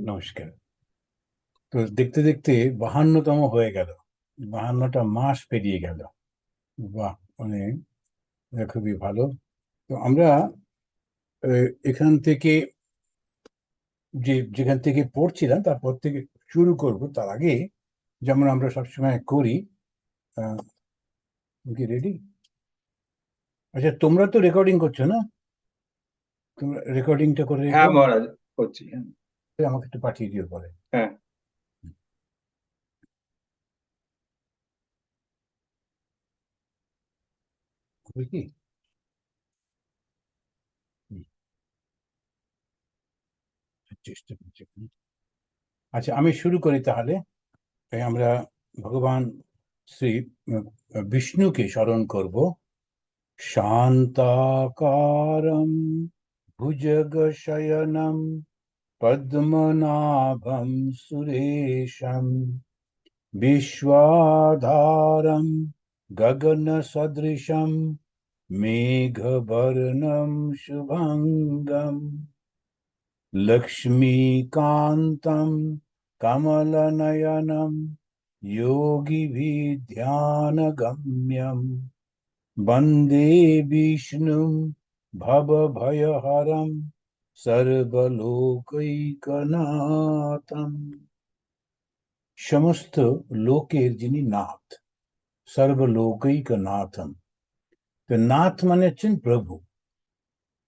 নমস্কার। তো দেখতে দেখতে 52তম হয়ে গেল, 52টা মাস পেরিয়ে গেল। বাহ, মানে এটা খুবই ভালো। তো আমরা এখান থেকে যেখান থেকে পড়ছিলাম তারপর থেকে শুরু করব। তার আগে যেমন আমরা সবসময় করি, কি রেডি? আচ্ছা, তোমরা তো রেকর্ডিং করছো না? তোমরা রেকর্ডিংটা করে রেখো, হ্যাঁ মহারাজ, করছি। হ্যাঁ। আমাকে একটু পাঠিয়ে দিও পরে। হ্যাঁ। হবে কি? হুম, চেষ্টা করছি। আচ্ছা, আমি শুরু করি তাহলে। আমরা ভগবান শ্রী বিষ্ণুকে স্মরণ করব। শান্তাকারম ভুজগশয়নম পদ্মনাভম সুরেশম বিশ্বাধারম গগনসদৃশম মেঘবর্ণম শুভঙ্গম লক্ষ্মীকান্তম কমলনয়নম योगिभिध्यानगम्यं वन्दे विष्णुं भवभयहरं सर्वलोकैकनाथम्। সমস্ত লোকের যিনি নাথ, সর্বলোকৈকনাথম। তো নাথ মানে হচ্ছেন প্রভু,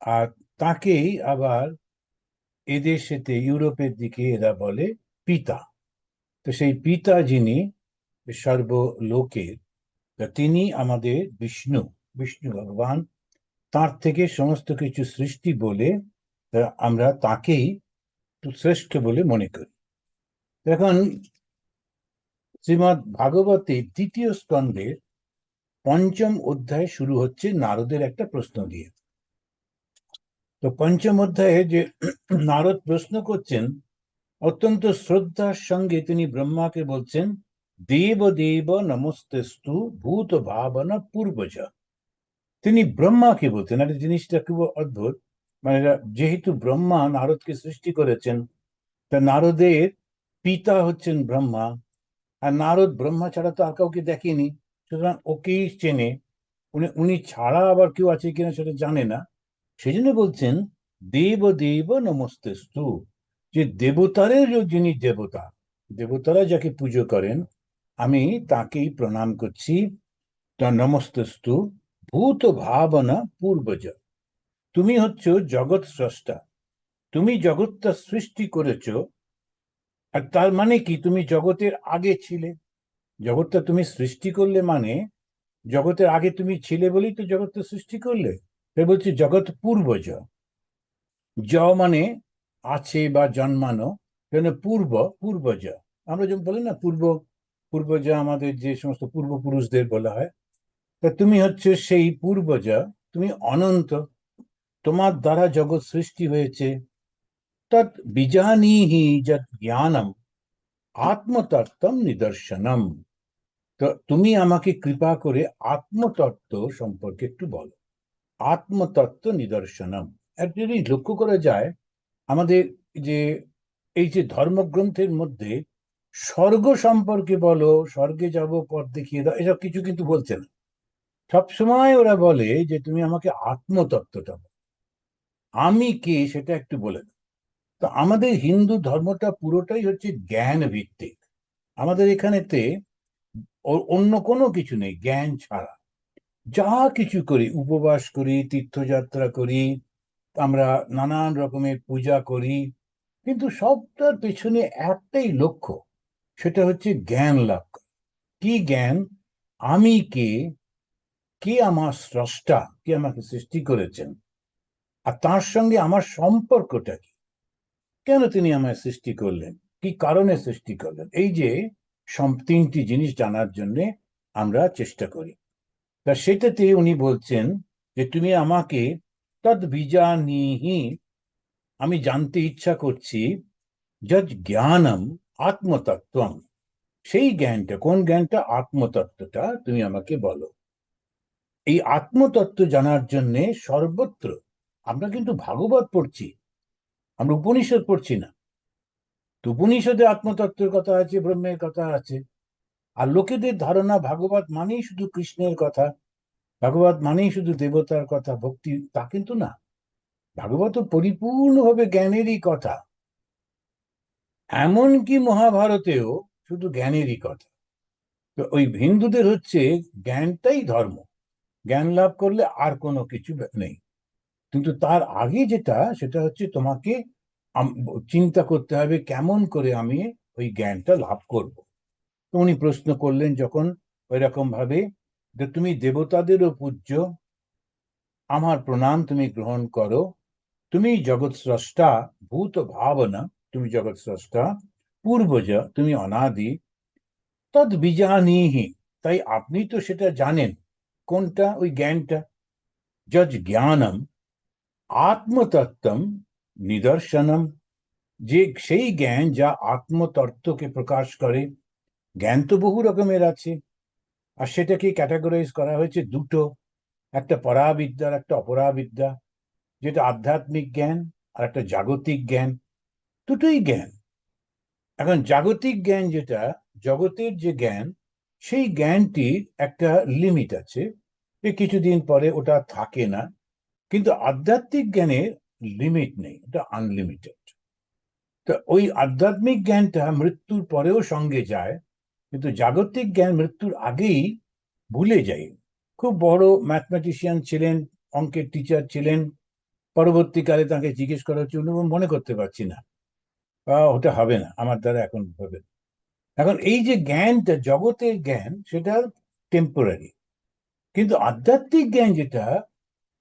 আর তাকেই আবার এদেশেতে ইউরোপের দিকে এরা বলে পিতা। তো সেই পিতা যিনি সর্বলোকের, তা তিনি আমাদের বিষ্ণু, বিষ্ণু ভগবান। তার থেকে সমস্ত কিছু সৃষ্টি বলে আমরা তাকেই শ্রেষ্ঠ বলে মনে করি। এখন শ্রীমৎ ভাগবতে দ্বিতীয় স্কন্ধের পঞ্চম অধ্যায় শুরু হচ্ছে নারদের একটা প্রশ্ন দিয়ে। তো পঞ্চম অধ্যায়ে যে নারদ প্রশ্ন করছেন, অত্যন্ত শ্রদ্ধার সঙ্গে তিনি ব্রহ্মাকে বলছেন, দেব দেব নমস্তেস্তু ভূত ভাবনা পূর্বজ। তিনি ব্রহ্মাকে বলছেন। আর এই জিনিসটা খুব অদ্ভুত। মানে যেহেতু ব্রহ্মা নারদকে সৃষ্টি করেছেন, তা নারদের পিতা হচ্ছেন ব্রহ্মা। আর নারদ ব্রহ্মা ছাড়া তো আর কাউকে দেখেনি, সুতরাং ওকেই চেনে। উনি ছাড়া আবার কেউ আছে কিনা সেটা জানে না। সেই জন্য বলছেন দেব দেব নমস্তেস্তু, যে দেবতারের যিনি দেবতা, দেবতারা যাকে পুজো করেন, আমি তাকেই প্রণাম করছি। তা নমস্তেস্তু ভূত ভাবনা পূর্বজ। তুমি হচ্ছ জগৎ স্রষ্টা, তুমি জগৎটা সৃষ্টি করেছো। আর তার মানে কি, তুমি জগতের আগে ছিলে। জগৎটা তুমি সৃষ্টি করলে মানে জগতের আগে তুমি ছিলে বলেই তো জগৎটা সৃষ্টি করলে। তাই বলছি জগৎ পূর্বজ। জ মানে আছে বা জন্মানো, কেন পূর্ব, পূর্বজ। আমরা যেমন বলি না পূর্ব, পূর্বজ আমাদের যে সমস্ত পূর্বপুরুষদের বলা হয়। তা তুমি হচ্ছে সেই পূর্বজা, তুমি অনন্ত, তোমার দ্বারা জগৎ সৃষ্টি হয়েছে। তৎ বিজানীহি যৎ জ্ঞানম আত্মতত্ত্বম নিদর্শনম। তো তুমি আমাকে কৃপা করে আত্মতত্ত্ব সম্পর্কে একটু বলো। আত্মতত্ত্ব নিদর্শনম। যদি লক্ষ্য করা যায়, আমাদের যে এই যে ধর্মগ্রন্থের মধ্যে স্বর্গ সম্পর্কে বলো, স্বর্গে যাব, পথ দেখিয়ে দাও, এসব কিছু কিন্তু বলছে না। সবসময় ওরা বলে যে তুমি আমাকে আত্মতত্ত্বটা বলো, আমি কে সেটা একটু বলে দাও। তো আমাদের হিন্দু ধর্মটা পুরোটাই হচ্ছে জ্ঞান ভিত্তিক। আমাদের এখানেতে অন্য কোনো কিছু নেই জ্ঞান ছাড়া। যা কিছু করি, উপবাস করি, তীর্থযাত্রা করি, আমরা নানান রকমের পূজা করি, কিন্তু সবটার পেছনে একটাই লক্ষ্য, সেটা হচ্ছে জ্ঞান লাভ করা। কি জ্ঞান? আমি কে, কে আমার স্রষ্টা, কে আমাকে সৃষ্টি করেছেন, আর তার সঙ্গে আমার সম্পর্কটা কি, কেন তিনি আমায় সৃষ্টি করলেন, কি কারণে সৃষ্টি করলেন। এই যে তিনটি জিনিস জানার জন্য আমরা চেষ্টা করি। তা সেটাতে উনি বলছেন যে তুমি আমাকে তদ বিজানিহি, আমি জানতে ইচ্ছা করছি, যৎ জ্ঞানম আত্মতত্ত্বম। সেই জ্ঞানটা, কোন জ্ঞানটা? আত্মতত্ত্বটা তুমি আমাকে বলো। এই আত্মতত্ত্ব জানার জন্য সর্বত্র, আমরা কিন্তু ভাগবত পড়ছি, আমরা উপনিষদ পড়ছি না। উপনিষদে আত্মতত্ত্বের কথা আছে, ব্রহ্মের কথা আছে। আর লোকেদের ধারণা ভাগবত মানেই শুধু কৃষ্ণের কথা, ভাগবত মানেই শুধু দেবতার কথা, ভক্তি, তা কিন্তু না। ভাগবত পরিপূর্ণভাবে জ্ঞানেরই কথা। এমনকি মহাভারতেও শুধু জ্ঞানেরই কথা। তো ওই হিন্দুদের হচ্ছে জ্ঞানটাই ধর্ম, জ্ঞান লাভ করলে আর কোনো কিছু নেই। কিন্তু তার আগে যেটা, সেটা হচ্ছে তোমাকে চিন্তা করতে হবে কেমন করে আমি ওই জ্ঞানটা লাভ করব। তো উনি প্রশ্ন করলেন যখন ওই রকম ভাবে, যে তুমি দেবতাদেরও পূজ্য, আমার প্রণাম তুমি গ্রহণ করো, তুমি জগৎ স্রষ্টা, ভূত ভাবনা, তুমি জগৎ স্রষ্টা, পূর্বজ, তুমি অনাদি, তদ বিজানিহি, তাই আপনি তো সেটা জানেন। কোনটা? ওই জ্ঞানটা। যজ জ্ঞানম আত্মতত্ত্বম নিদর্শনম, যে সেই জ্ঞান যা আত্মতত্ত্বকে প্রকাশ করে। জ্ঞান তো বহু রকমের আছে, আর সেটাকে ক্যাটাগরাইজ করা হয়েছে দুটো, একটা পরাবিদ্যা আর একটা অপরাবিদ্যা, যেটা আধ্যাত্মিক জ্ঞান আর একটা জাগতিক জ্ঞান। দুটোই জ্ঞান। এখন জাগতিক জ্ঞান যেটা, জগতের যে জ্ঞান, সেই জ্ঞানটির একটা লিমিট আছে, যে কিছুদিন পরে ওটা থাকে না। কিন্তু আধ্যাত্মিক জ্ঞানের লিমিট নেই, এটা আনলিমিটেড। তো ওই আধ্যাত্মিক জ্ঞানটা মৃত্যুর পরেও সঙ্গে যায়, কিন্তু জাগতিক জ্ঞান মৃত্যুর আগেই ভুলে যায়। খুব বড় ম্যাথমেটিশিয়ান ছিলেন, অঙ্কের টিচার ছিলেন, পরবর্তীকালে তাকে জিজ্ঞেস করা হচ্ছে, উনি মনে করতে পারছি না, ওটা হবে না আমার দ্বারা, এখন হবে না। এখন এই যে জ্ঞানটা, জগতের জ্ঞান, সেটা টেম্পোরারি। কিন্তু আধ্যাত্মিক জ্ঞান যেটা,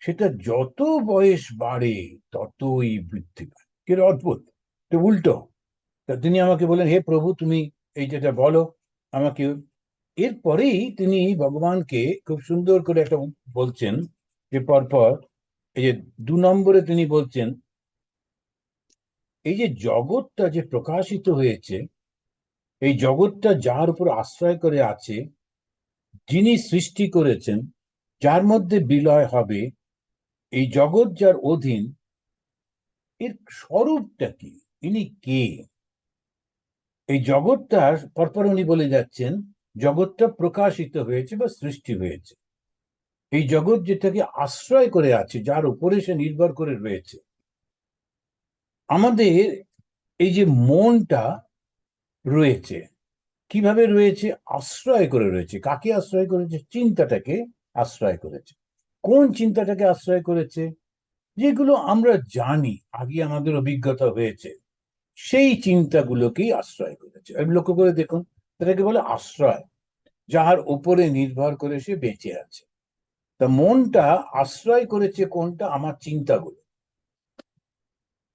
সেটা যত বয়স বাড়ে ততই বৃদ্ধি পায়। কি অদ্ভুত! তো উল্টো। তা তিনি আমাকে বলেন, হে প্রভু, তুমি এই যেটা বলো আমাকে। এরপরেই তিনি ভগবানকে খুব সুন্দর করে একটা বলছেন, যে পরপর এই যে 2 নম্বরে তিনি বলছেন, এই যে জগৎটা যে প্রকাশিত হয়েছে, এই জগৎটা যার উপর আশ্রয় করে আছে, যিনি সৃষ্টি করেছেন, যার মধ্যে বিলয় হবে, এই জগৎ যার অধীন, এর স্বরূপটা কি? ইনি কে? এই জগৎটা পরপর উনি বলে যাচ্ছেন, জগৎটা প্রকাশিত হয়েছে বা সৃষ্টি হয়েছে। এই জগৎ যেটাকে আশ্রয় করে আছে, যার উপরে সে নির্ভর করে রয়েছে। আমাদের এই যে মনটা রয়েছে, কিভাবে রয়েছে? আশ্রয় করে রয়েছে। কাকে আশ্রয় করেছে? চিন্তাটাকে আশ্রয় করেছে। কোন চিন্তাটাকে আশ্রয় করেছে? যেগুলো আমরা জানি, আগে আমাদের অভিজ্ঞতা হয়েছে, সেই চিন্তাগুলোকেই আশ্রয় করেছে। লক্ষ্য করে দেখুন, এটাকে বলে আশ্রয়, যার উপরে নির্ভর করে সে বেঁচে আছে। তা মনটা আশ্রয় করেছে কোনটা? আমার চিন্তাগুলো।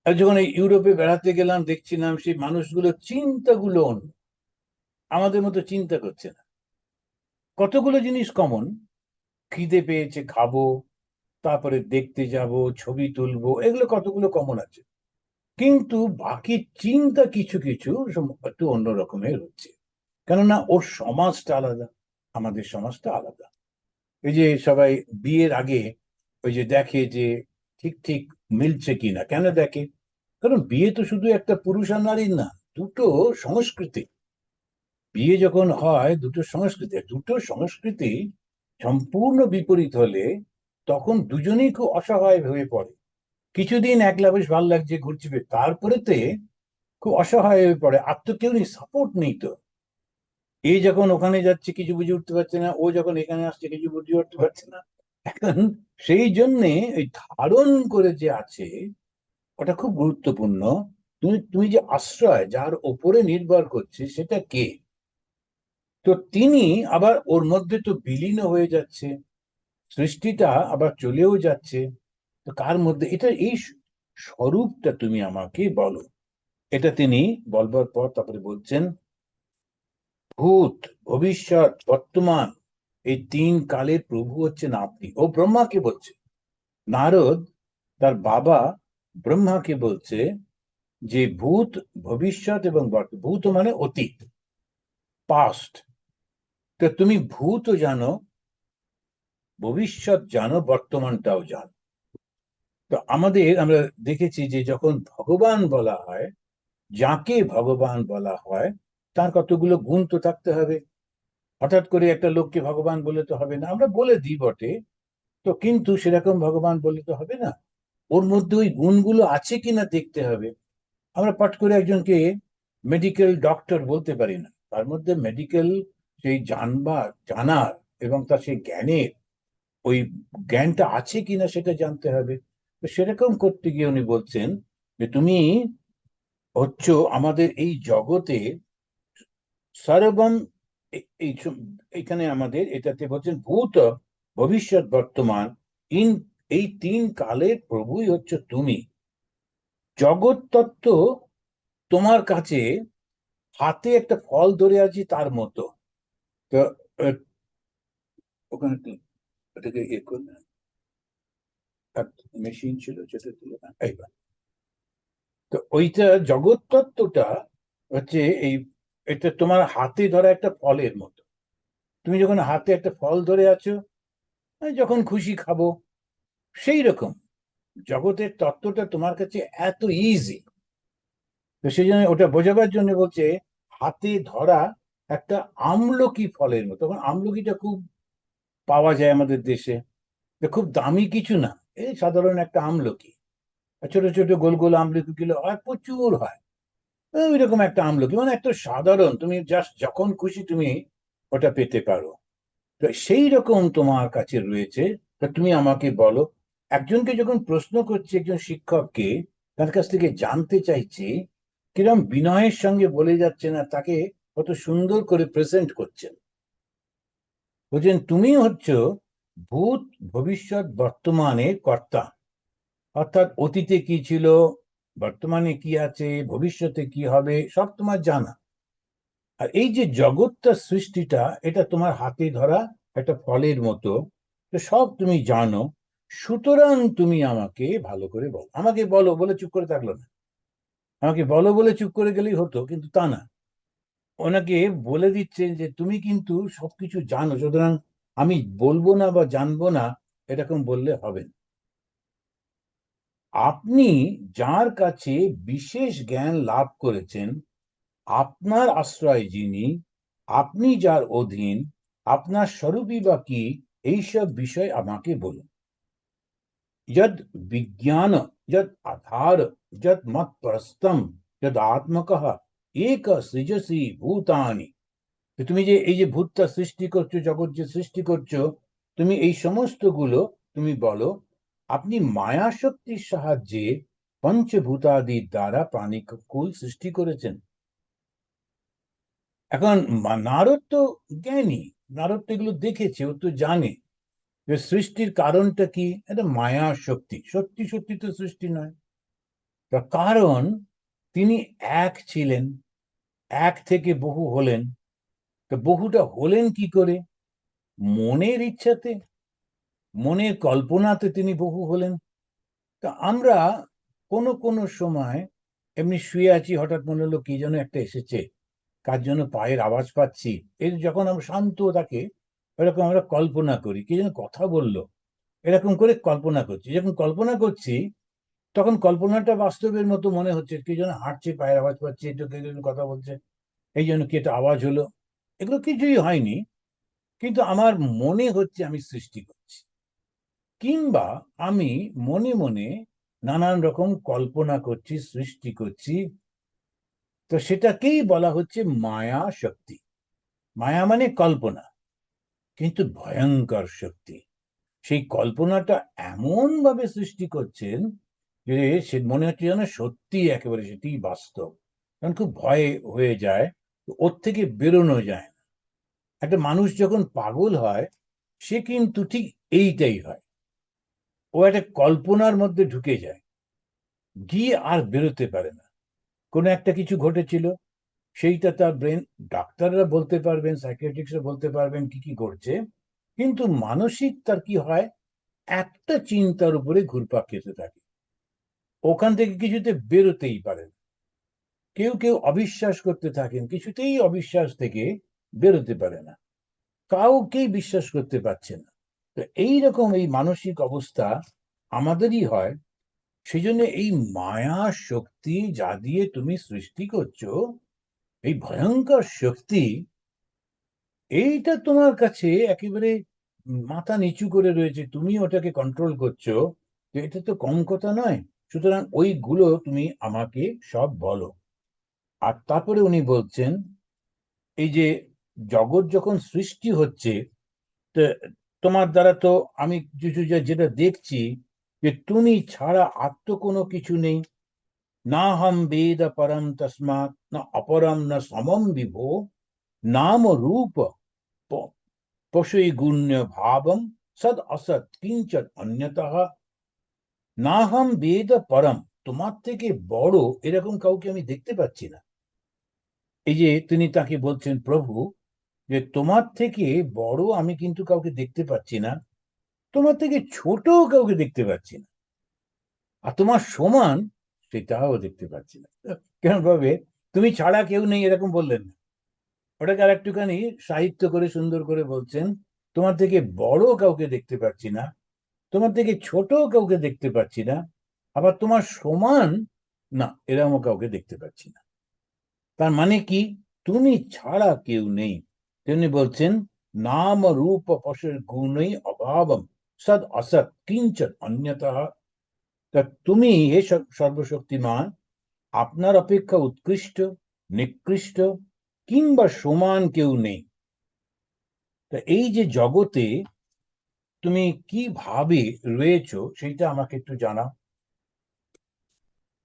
আর যখন এই ইউরোপে বেড়াতে গেলাম, দেখছিলাম সেই মানুষগুলোর চিন্তাগুলো অন্য, আমাদের মতো চিন্তা করছে না। কতগুলো জিনিস কমন, খিদে পেয়েছে খাবো, তারপরে দেখতে যাব, ছবি তুলবো, এগুলো কতগুলো কমন আছে। কিন্তু বাকি চিন্তা কিছু কিছু একটু অন্য রকমের হচ্ছে। কেননা ওর সমাজটা আলাদা, আমাদের সমাজটা আলাদা। এই যে সবাই বিয়ের আগে ওই যে দেখে যে ঠিক ঠিক মিলছে কিনা, কেন দেখে? কারণ বিয়ে তো শুধু একটা পুরুষ আর নারীর না, দুটো সংস্কৃতি। বিয়ে যখন হয়, দুটো সংস্কৃতি সম্পূর্ণ বিপরীত হলে, তখন দুজনেই খুব অসহায় হয়ে পড়ে। কিছুদিন একলা বেশ ভালো লাগছে, ঘুরছে, তারপরেতে খুব অসহায় হয়ে পড়ে। আর তো কেউ নেই, সাপোর্ট নেই তো। এই যখন ওখানে যাচ্ছে কিছু বুঝে উঠতে পারছে না, ও যখন এখানে আসছে কিছু বুঝে উঠতে পারছে না। এখন সেই জন্যে ওই ধারণ করে যে আছে, ওটা খুব গুরুত্বপূর্ণ। তুমি তুমি যে আশ্রয়, যার ওপরে নির্ভর করছে, সেটা কে? তো তিনি আবার ওর মধ্যে তো বিলীন হয়ে যাচ্ছে, সৃষ্টিটা আবার চলেও যাচ্ছে। তো কার মধ্যে এটা, এই স্বরূপটা তুমি আমাকে বলো। এটা তিনি বলবার পর তারপরে বলছেন, ভূত, ভবিষ্যৎ, বর্তমান, এই 3 কালের প্রভু হচ্ছেন আপনি। ও ব্রহ্মাকে বলছে। নারদ তার বাবা ব্রহ্মাকে বলছে যে ভূত, ভবিষ্যৎ এবং বর্তমান। ভূত মানে অতীত, পাস্ট। তো তুমি ভূতও জানো, ভবিষ্যৎ জানো, বর্তমানটাও জানো। তো আমরা দেখেছি যে যখন ভগবান বলা হয়, যাকে ভগবান বলা হয় তার কতগুলো গুণ তো থাকতে হবে। হঠাৎ করে একটা লোককে ভগবান বলে তো হবে না, আমরা বলে দিই বটে, তো কিন্তু সেরকম ভগবান বলে তো হবে না। ওর মধ্যে ওই গুণগুলো আছে কিনা দেখতে হবে। আমরা পট করে একজনকে মেডিকেল ডক্টর বলতে পারি না, তার মধ্যে মেডিকেল সেই জানার এবং তার সেই জ্ঞানের ওই জ্ঞানটা আছে কিনা সেটা জানতে হবে। তো সেরকম করতে গিয়ে উনি বলছেন যে তুমি হচ্ছ আমাদের এই জগতে সর্বম, এইখানে আমাদের এটাতে বলছেন ভূত, ভবিষ্যৎ, বর্তমান, ইন, এই তিন কালের প্রভুই হচ্ছে তুমি। জগৎ তত্ত্ব তোমার কাছে হাতে একটা ফল ধরে আছি তার মতো। তো ওখানে ওটাকে ইয়ে করলেন, মেশিন ছিল যেটা তুলে এইবার। তো ওইটা জগৎ তত্ত্বটা হচ্ছে এই, এটা তোমার হাতে ধরা একটা ফলের মতো। তুমি যখন হাতে একটা ফল ধরে আছো, যখন খুশি খাবো, সেই রকম জগতের তত্ত্বটা তোমার কাছে এত ইজি। তো সেই জন্য ওটা বোঝাবার জন্য বলছে হাতে ধরা একটা আমলকি ফলের মতো। তখন আমলকিটা খুব পাওয়া যায় আমাদের দেশে, তো খুব দামি কিছু না, এই সাধারণ একটা আমলকি। ছোট ছোট গোল গোল আমলকি গুলো হয়, প্রচুর হয়। ওই রকম একটা আমলকি, মানে একটা সাধারণ, তুমি জাস্ট যখন খুশি তুমি ওটা পেতে পারো। তো সেই রকম তোমার কাছে রয়েছে। তা তুমি আমাকে বলো, একজনকে যখন প্রশ্ন করছে একজন শিক্ষককে, তার কাছ থেকে জানতে চাইছি কিরম বিনয়ের সঙ্গে বলে যাচ্ছে না, তাকে কত সুন্দর করে প্রেজেন্ট করছেন। বলছেন তুমি হচ্ছ ভূত, ভবিষ্যৎ, বর্তমানের কর্তা। অর্থাৎ অতীতে কি ছিল, বর্তমানে কি আছে, ভবিষ্যতে কি হবে, সব তোমার জানা। আর এই যে জগৎটা সৃষ্টিটা, এটা তোমার হাতে ধরা একটা ফলের মতো, তো সব তুমি জানো। সুতরাং তুমি আমাকে ভালো করে বলো, আমাকে বলো বলে চুপ করে থাকলো না। আমাকে বলো বলে চুপ করে গেলেই হতো, কিন্তু তা না। ওনাকে বলে দিচ্ছেন যে তুমি কিন্তু সবকিছু জানো, সুতরাং আমি বলবো না বা জানবো না এরকম বললে হবে না। আপনি যার কাছে বিশেষ জ্ঞান লাভ করেছেন, আপনার আশ্রয় যিনি, আপনি যার অধীন, আপনার স্বরূপই বা কি, এইসব বিষয় আমাকে বলুন। যদ বিজ্ঞান, যদ আধার, যদ মত প্রস্তম, যদ আত্মকঃ এক সৃজসি ভূতানি। তুমি যে এই যে ভূতটা সৃষ্টি করছো, জগৎ যে সৃষ্টি করছো, তুমি এই সমস্ত গুলো তুমি বলো। আপনি মায়া শক্তির সাহায্যে পঞ্চভূতাদির দ্বারা প্রাণীকুল সৃষ্টি করেছেন। এখন নারদ তো জ্ঞানী, নারদ তো এগুলো দেখেছে, ও তো জানে যে সৃষ্টির কারণটা কি। এটা মায়া শক্তি, সত্যি সত্যি তো সৃষ্টি নয়। তার কারণ তিনি এক ছিলেন, এক থেকে বহু হলেন। তো বহুটা হলেন কি করে? মনের ইচ্ছাতে, মনের কল্পনাতে তিনি বহু হলেন। তা আমরা কোনো কোনো সময় এমনি শুয়ে আছি, হঠাৎ মনে হলো কি যেন একটা এসেছে, কার জন্য পায়ের আওয়াজ পাচ্ছি, এই যখন আমরা শান্ত থাকে, এরকম আমরা কল্পনা করি কি যেন কথা বললো, এরকম করে কল্পনা করছি। যখন কল্পনা করছি তখন কল্পনাটা বাস্তবের মতো মনে হচ্ছে, কি যেন হাঁটছে, পায়ের আওয়াজ পাচ্ছি, একটু কে যেন কথা বলছে, এই জন্য কি একটা আওয়াজ হলো। এগুলো কিছুই হয়নি, কিন্তু আমার মনে হচ্ছে আমি সৃষ্টি করছি, কিংবা আমি মনে মনে নানান রকম কল্পনা করছি, সৃষ্টি করছি। তো সেটাকেই বলা হচ্ছে মায়া শক্তি। মায়া মানে কল্পনা, কিন্তু ভয়ঙ্কর শক্তি। সেই কল্পনাটা এমন ভাবে সৃষ্টি করছেন যে সে মনে হচ্ছে যেন সত্যি, একেবারে সেটি বাস্তব। কারণ খুব ভয় হয়ে যায়, ওর থেকে বেরোনো যায় না। একটা মানুষ যখন পাগল হয়, সে কিন্তু ঠিক এইটাই হয়, ও একটা কল্পনার মধ্যে ঢুকে যায়, গিয়ে আর বেরোতে পারে না। কোনো একটা কিছু ঘটেছিল, সেইটা তার ব্রেন, ডাক্তাররা বলতে পারবেন, সাইকিয়াট্রিস্টরা বলতে পারবেন কি কি করছে, কিন্তু মানসিক তার কি হয়, একটা চিন্তার উপরে ঘুরপাক খেতে থাকে, ওখান থেকে কিছুতে বেরোতেই পারে না। কেউ কেউ অবিশ্বাস করতে থাকেন, কিছুতেই অবিশ্বাস থেকে বেরোতে পারে না, কাউকেই বিশ্বাস করতে পারছে না। তো এইরকম এই মানসিক অবস্থা আমাদেরই হয়। সেই জন্য এই মায়া শক্তি যা দিয়ে তুমি সৃষ্টি করছো, এই ভয়ঙ্কর শক্তি, এইটা তোমার কাছে একেবারে মাথা নিচু করে রয়েছে, তুমি ওটাকে কন্ট্রোল করছো, তো এটা তো কম কথা নয়। সুতরাং ওইগুলো তুমি আমাকে সব বলো। আর তারপরে উনি বলছেন, এই যে জগৎ যখন সৃষ্টি হচ্ছে, তো তোমার দ্বারা তো আমি যেটা দেখছি, যে তুমি ছাড়া আর তো কোনো কিছু নেই। না হম বেদ পরম তস্মাৎ না অপরম না সমম বিভো নাম রূপ পশুই গুণ্য ভাবম সদ অসৎ কিঞ্চন অন্যতঃ। না হম বেদ পরম, তোমার থেকে বড় এরকম কাউকে আমি দেখতে পাচ্ছি না। এই যে তিনি তাকে বলছেন, প্রভু, যে তোমার থেকে বড় আমি কিন্তু কাউকে দেখতে পাচ্ছি না, তোমার থেকে ছোট কাউকে দেখতে পাচ্ছি না, আর তোমার সমান সেটাও দেখতে পাচ্ছি না। কেন ভাবে তুমি ছাড়া কেউ নেই এরকম বললেন না, ওটাকে আর একটুখানি সাহিত্য করে সুন্দর করে বলছেন, তোমার থেকে বড় কাউকে দেখতে পাচ্ছি না, তোমার থেকে ছোট কাউকে দেখতে পাচ্ছি না, আবার তোমার সমান না এরকমও কাউকে দেখতে পাচ্ছি না। তার মানে কি? তুমি ছাড়া কেউ নেই। তিনি বলছেন, নাম রূপ পশের গুণই অভাবম সদ অসৎ কিঞ্চন অন্যতঃ। তা তুমি হে সর্বশক্তিমান, আপনার অপেক্ষা উৎকৃষ্ট, নিকৃষ্ট কিংবা সমান কেউ নেই। তা এই যে জগতে তুমি কিভাবে রয়েছো সেইটা আমাকে একটু জানাও।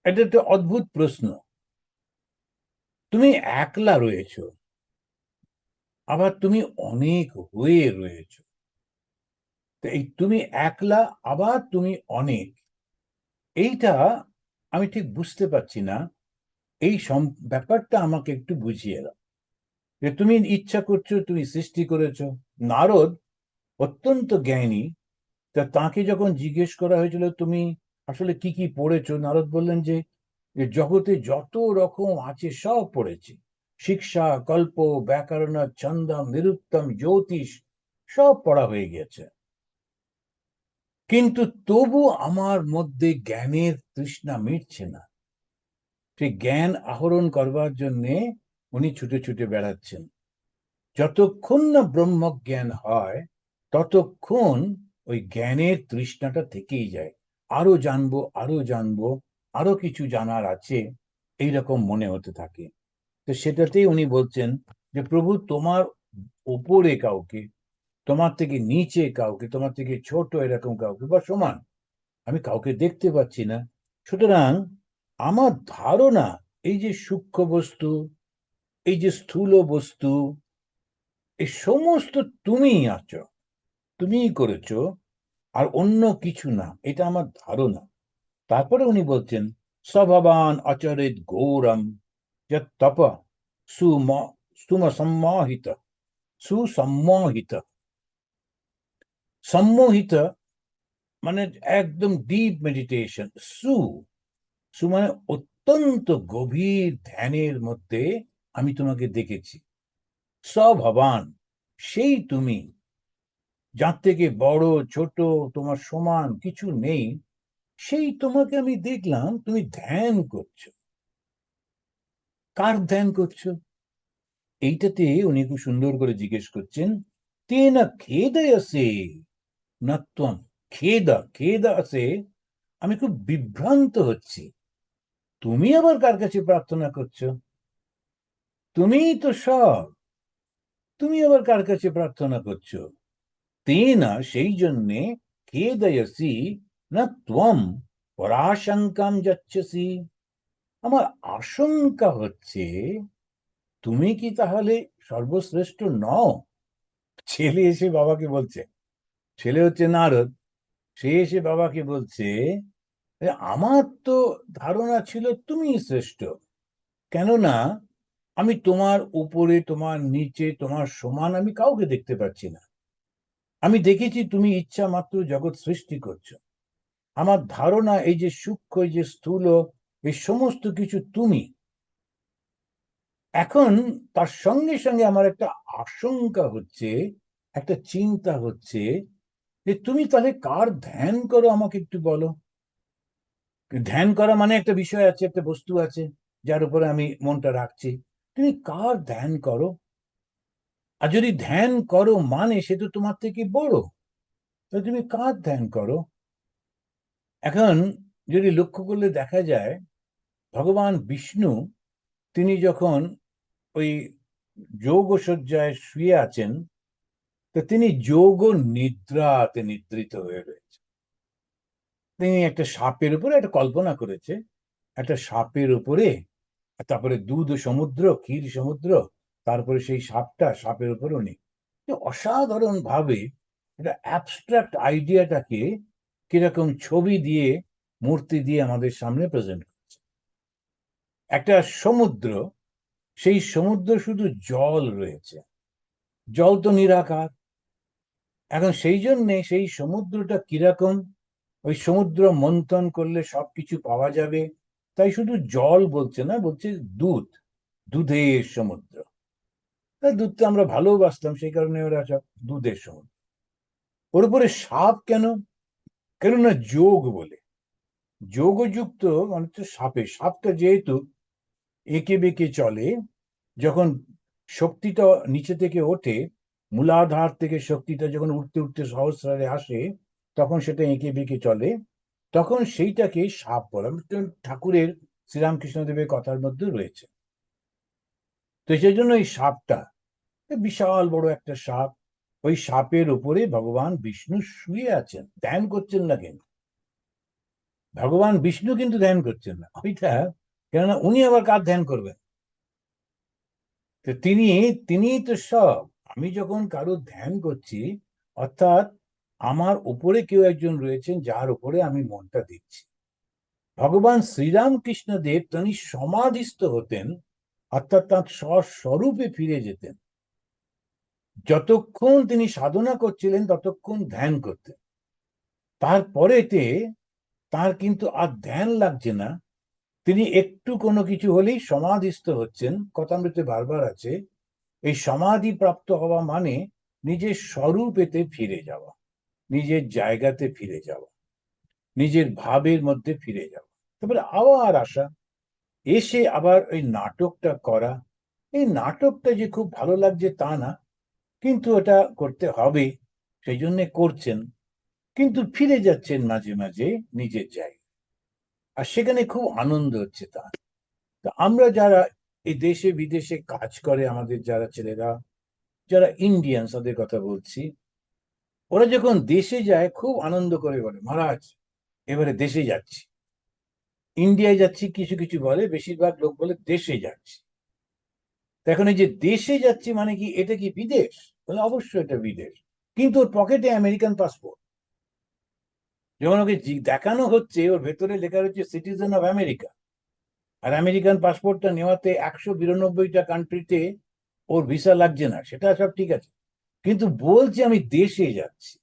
এটা একটা অদ্ভুত প্রশ্ন। তুমি একলা রয়েছো, আবার তুমি অনেক হয়ে রয়েছো। তো এই তুমি একলা আবার তুমি অনেক, এইটা আমি ঠিক বুঝতে পারছি না। এই ব্যাপারটা আমাকে একটু বুঝিয়ে দাও। যে তুমি ইচ্ছা করছো, তুমি সৃষ্টি করেছো। নারদ অত্যন্ত জ্ঞানী, তা তাকে যখন জিজ্ঞেস করা হয়েছিল তুমি আসলে কি কি পড়েছো, নারদ বললেন যে জগতে যত রকম আছে সব পড়েছি, শিক্ষা কল্প ব্যাকরণ ছন্দম নিরুত্তম জ্যোতিষ সব পড়া হয়ে গেছে, কিন্তু তবু আমার মধ্যে জ্ঞানের তৃষ্ণা মিটছে না। সেই জ্ঞান আহরণ করবার জন্যে উনি ছুটে ছুটে বেড়াচ্ছেন। যতক্ষণ না ব্রহ্মজ্ঞান হয় ততক্ষণ ওই জ্ঞানের তৃষ্ণাটা থেকেই যায়। আরো জানবো, আরো জানবো, আরো কিছু জানার আছে, এইরকম মনে হতে থাকে। তো সেটাতেই উনি বলছেন যে প্রভু, তোমার উপরে কাউকে, তোমার থেকে নিচে কাউকে, তোমার থেকে ছোট এরকম কাউকে বা সমান আমি কাউকে দেখতে পাচ্ছি না। সুতরাং আমার ধারণা, এই যে সূক্ষ্ম বস্তু, এই যে স্থূল বস্তু, এই সমস্ত তুমিই আছো, তুমিই করেছো, আর অন্য কিছু না, এটা আমার ধারণা। তারপরে উনি বলছেন, স্বভাবান আচরিত গৌরম যত তপ সুম সুমসম্মোহিত সুসম্মোহিত। সম্মোহিত মানে একদম ডিপ মেডিটেশন। সু সু মানে অত্যন্ত গভীর ধ্যানের মধ্যে আমি তোমাকে দেখেছি। স্বভাবান, সেই তুমি, যার থেকে বড় ছোট তোমার সমান কিছু নেই, সেই তোমাকে আমি দেখলাম তুমি ধ্যান করছো। কার ধ্যান করছো? এইটাতে উনি খুব সুন্দর করে জিজ্ঞেস করছেন, তেনা খেদয়সে না ত্বম। খেদ আছে, আমি খুব বিভ্রান্ত হচ্ছি। তুমি আবার কার কাছে প্রার্থনা করছো? তুমিই তো সব, তুমি আবার কার কাছে প্রার্থনা করছো? তেনা, সেই জন্যে, খেদয়সি না ত্বম পরাশঙ্কাম যাচ্ছসি। আমার আশঙ্কা হচ্ছে, তুমি কি তাহলে সর্বশ্রেষ্ঠ নও? ছেলে এসে বাবাকে বলছে, ছেলে হচ্ছে নারদ, সে এসে বাবাকে বলছে, আমার তো ধারণা ছিল তুমি শ্রেষ্ঠ, কেননা আমি তোমার উপরে, তোমার নিচে, তোমার সমান আমি কাউকে দেখতে পাচ্ছি না। আমি দেখেছি তুমি ইচ্ছা মাত্র জগৎ সৃষ্টি করছো। আমার ধারণা এই যে সূক্ষ্ম, এই যে স্থূল, এই সমস্ত কিছু তুমি। এখন তার সঙ্গে সঙ্গে আমার একটা আশঙ্কা হচ্ছে, একটা চিন্তা হচ্ছে, যে তুমি তাহলে কার ধ্যান করো আমাকে একটু বলো। ধ্যান করা মানে একটা বিষয় আছে, একটা বস্তু আছে যার উপরে আমি মনটা রাখছি। তুমি কার ধ্যান করো? আর যদি ধ্যান করো মানে সে তো তোমার থেকে বড়, তো তুমি কার ধ্যান করো? এখন যদি লক্ষ্য করলে দেখা যায়, ভগবান বিষ্ণু তিনি যখন ওই যোগ শয্যায় শুয়ে আছেন, তো তিনি যোগ নিদ্রাতে নিদ্রিত হয়ে রয়েছে। তিনি একটা সাপের উপরে একটা কল্পনা করেছে, একটা সাপের উপরে, তারপরে দুধ সমুদ্র, ক্ষীর সমুদ্র, তারপরে সেই সাপটা, সাপের উপরে উনি অসাধারণ ভাবে একটা অ্যাবস্ট্রাক্ট আইডিয়াটাকে কিরকম ছবি দিয়ে, মূর্তি দিয়ে আমাদের সামনে প্রেজেন্ট করছে। একটা সমুদ্র, সেই সমুদ্র শুধু জল রয়েছে, জল তো নিরাকার। এখন সেই জন্যে সেই সমুদ্রটা কিরকম, ওই সমুদ্র মন্থন করলে সবকিছু পাওয়া যাবে, তাই শুধু জল বলছে না, বলছে দুধ, দুধের সমুদ্র। দুধটা আমরা ভালোবাসতাম, সেই কারণে ওরা সব দুধের সমুদ্র। ওর উপরে সাপ কেন? কেননা যোগ বলে, যোগযুক্ত মানে তো সাপে, সাপটা যেহেতু এঁকে বেঁকে চলে, যখন শক্তিটা নিচে থেকে ওঠে, মূলাধার থেকে শক্তিটা যখন উঠতে উঠতে সহস্রারে আসে, তখন সেটা এঁকে বেঁকে চলে, তখন সেইটাকে সাপ বলা ঠাকুরের, শ্রীরামকৃষ্ণদেবের কথার মধ্যে রয়েছে। তো সেই জন্য এই সাপটা বিশাল বড় একটা সাপ, ওই সাপের উপরে ভগবান বিষ্ণু শুয়ে আছেন, ধ্যান করছেন না। কিন্তু ভগবান বিষ্ণু কিন্তু ধ্যান করছেন না ওইটা, কেননা উনি আবার কার ধ্যান করবেন? তো তিনি, তিনিই তো সব। আমি যখন কারো ধ্যান করছি, অর্থাৎ আমার উপরে কেউ একজন রয়েছেন যার উপরে আমি মনটা দিচ্ছি। ভগবান শ্রীরামকৃষ্ণ দেব তিনি সমাধিস্থ হতেন, অর্থাৎ তার স্বস্বরূপে ফিরে যেতেন। যতক্ষণ তিনি সাধনা করছিলেন ততক্ষণ ধ্যান করতেন, তারপরেতে তার কিন্তু আর ধ্যান লাগছে না। তিনি একটু কোনো কিছু হলেই সমাধিস্থ হচ্ছেন। কথামৃতে বারবার আছে, এই সমাধি প্রাপ্ত হওয়া মানে নিজের স্বরূপেতে ফিরে যাওয়া, নিজের জায়গাতে ফিরে যাওয়া, নিজের ভাবের মধ্যে ফিরে যাওয়া, তারপরে আবার আসা, এসে আবার ওই নাটকটা করা। এই নাটকটা যে খুব ভালো লাগছে তা না, কিন্তু এটা করতে হবে, সেই জন্য করছেন। কিন্তু ফিরে যাচ্ছেন মাঝে মাঝে নিজের জায়গায়, আর সেখানে খুব আনন্দ হচ্ছে তার। তো আমরা যারা এই দেশে বিদেশে কাজ করে, আমাদের যারা ছেলেরা, যারা ইন্ডিয়ান, তাদের কথা বলছি, ওরা যখন দেশে যায় খুব আনন্দ করে, বলে মহারাজ এবারে দেশে যাচ্ছি, ইন্ডিয়ায় যাচ্ছি কিছু কিছু বলে, বেশিরভাগ লোক বলে দেশে যাচ্ছি। এখন এই যে দেশে যাচ্ছি মানে কি, এটা কি বিদেশ? বলে অবশ্যই এটা বিদেশ, কিন্তু ওর পকেটে আমেরিকান পাসপোর্ট। যখন ওকে দেখানো হচ্ছে, ওর ভেতরে লেখা রয়েছে সিটিজেন অফ আমেরিকা, আর আমেরিকান পাসপোর্টটা নেওয়াতে 192টা কান্ট্রিতে ওর ভিসা লাগছে না, সেটা সব ঠিক আছে, কিন্তু বলছে আমি দেশে যাচ্ছি।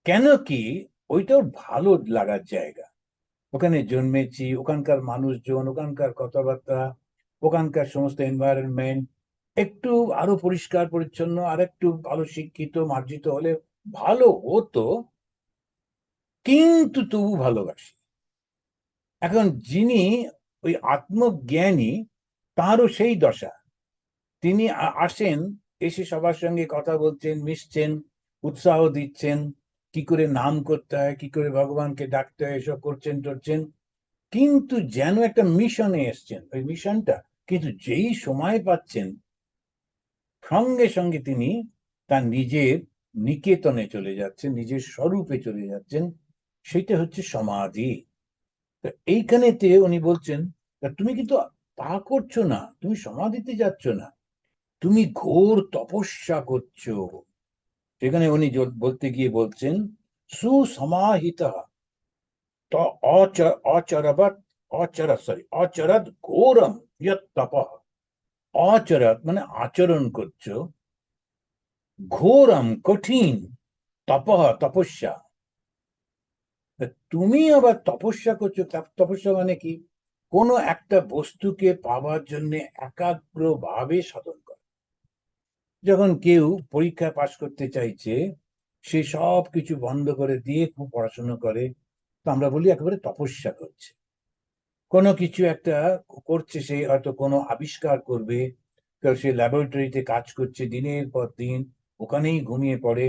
কেন কি? ওইটা ওর ভালো লাগার জায়গা, ওখানে জন্মেছি, ওখানকার মানুষজন, ওখানকার কথাবার্তা, ওখানকার সমস্ত এনভায়রনমেন্ট একটু আরো পরিষ্কার পরিচ্ছন্ন, আর একটু ভালো শিক্ষিত মার্জিত হলে ভালো হতো, কিন্তু তবু ভালোবাসি। এখন যিনি ওই আত্মজ্ঞানী, তারও সেই দশা। তিনি আসেন, এসে সবার সঙ্গে কথা বলছেন, মিশছেন, উৎসাহ দিচ্ছেন, কি করে নাম করতে হয়, কি করে ভগবানকে ডাকতে হয়, এসব করছেন টরছেন, কিন্তু যেন একটা মিশনে এসছেন, ওই মিশনটা। কিন্তু যেই সময় পাচ্ছেন, সঙ্গে সঙ্গে তিনি তার নিজের নিকেতনে চলে যাচ্ছেন, নিজের স্বরূপে চলে যাচ্ছেন। সেটা হচ্ছে সমাধি। তো এইখানেতে উনি বলছেন, তুমি কিন্তু তা করছো না, তুমি সমাধিতে যাচ্ছ না, তুমি ঘোর তপস্যা করছো। সেখানে উনি বলতে গিয়ে বলছেন, সুসমাহিত অচরবৎ, অচরদ ঘোরম ইয়ৎ তপঃ। অচরত মানে আচরণ করছো, ঘোরম কঠিন, তপঃ তপস্যা। তুমি আবার তপস্যা করছো। তপস্যা মানে কি? কোনো একটা বস্তুকে পাওয়ার জন্য একাগ্র ভাবে সাধন করা। যখন কেউ পরীক্ষায় পাশ করতে চাইছে, সে সব কিছু বন্ধ করে দিয়ে খুব পড়াশোনা করে, তো আমরা বলি একেবারে তপস্যা করছে, কোনো কিছু একটা করছে, সে হয়তো কোনো আবিষ্কার করবে, কেউ সে ল্যাবরেটরিতে কাজ করছে দিনের পর দিন, ওখানেই ঘুমিয়ে পড়ে,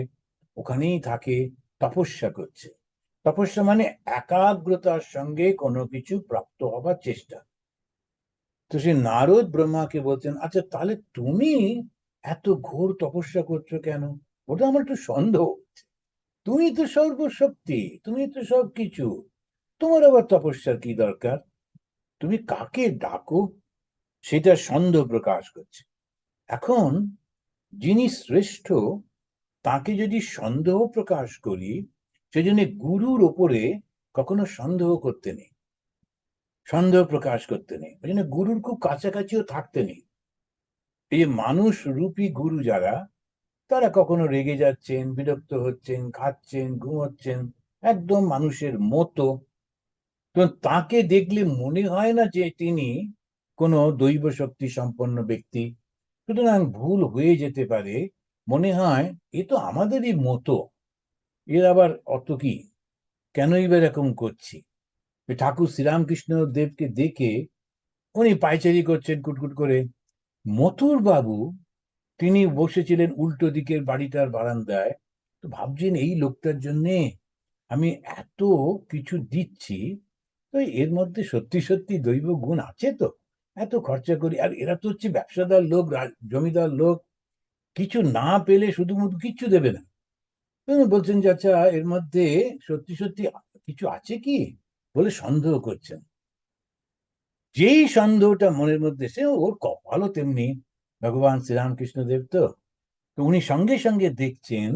ওখানেই থাকে, তপস্যা করছে। তপস্যা মানে একাগ্রতার সঙ্গে কোনো কিছু প্রাপ্ত হবার চেষ্টা। তো সে নারদ ব্রহ্মাকে বলছেন, আচ্ছা তাহলে তুমি এত ঘোর তপস্যা করছো কেন? ওটা আমার একটু সন্দেহ হচ্ছে। তুমি তো সর্বশক্তি, তুমি তো সবকিছু, তোমার আবার তপস্যার কি দরকার? তুমি কাকে ডাকো? সেটা সন্দেহ প্রকাশ করছে। এখন যিনি শ্রেষ্ঠ, তাকে যদি সন্দেহ প্রকাশ করি, সেজন্য গুরুর ওপরে কখনো সন্দেহ করতে নেই, সন্দেহ প্রকাশ করতে নেই, ওই জন্য গুরুর খুব কাছাকাছিও থাকতে নেই। এই যে মানুষ রূপী গুরু যারা, তারা কখনো রেগে যাচ্ছেন, বিরক্ত হচ্ছেন, খাচ্ছেন, ঘুমোচ্ছেন, একদম মানুষের মতো। তো তাকে দেখলে মনে হয় না যে তিনি কোনো দৈব শক্তি সম্পন্ন ব্যক্তি। সুতরাং ভুল হয়ে যেতে পারে, মনে হয় এ তো আমাদেরই মতো, এর আবার অত কি, কেনই বা এরকম করছি। ঠাকুর শ্রীরামকৃষ্ণ দেবকে দেখে উনি পায়চারি করছেন কুটকুট করে। মথুর বাবু, তিনি বসেছিলেন উল্টো দিকের বাড়িটার বারান্দায়, তো ভাবছেন এই লোকটার জন্যে আমি এত কিছু দিচ্ছি, তো এর মধ্যে সত্যি সত্যি দৈব গুণ আছে তো, এত খরচা করি। আর এরা তো হচ্ছে ব্যবসাদার লোক, জমিদার লোক, কিছু না পেলে শুধুমাত্র কিচ্ছু দেবে না। বলছেন যে আচ্ছা এর মধ্যে সত্যি সত্যি কিছু আছে কি, বলে সন্দেহ করছেন। যেই সন্দেহটা মনের মধ্যে, সে ওর কপালও তেমনি, ভগবান শ্রীরামকৃষ্ণদেব তো। তো উনি সঙ্গে সঙ্গে দেখছেন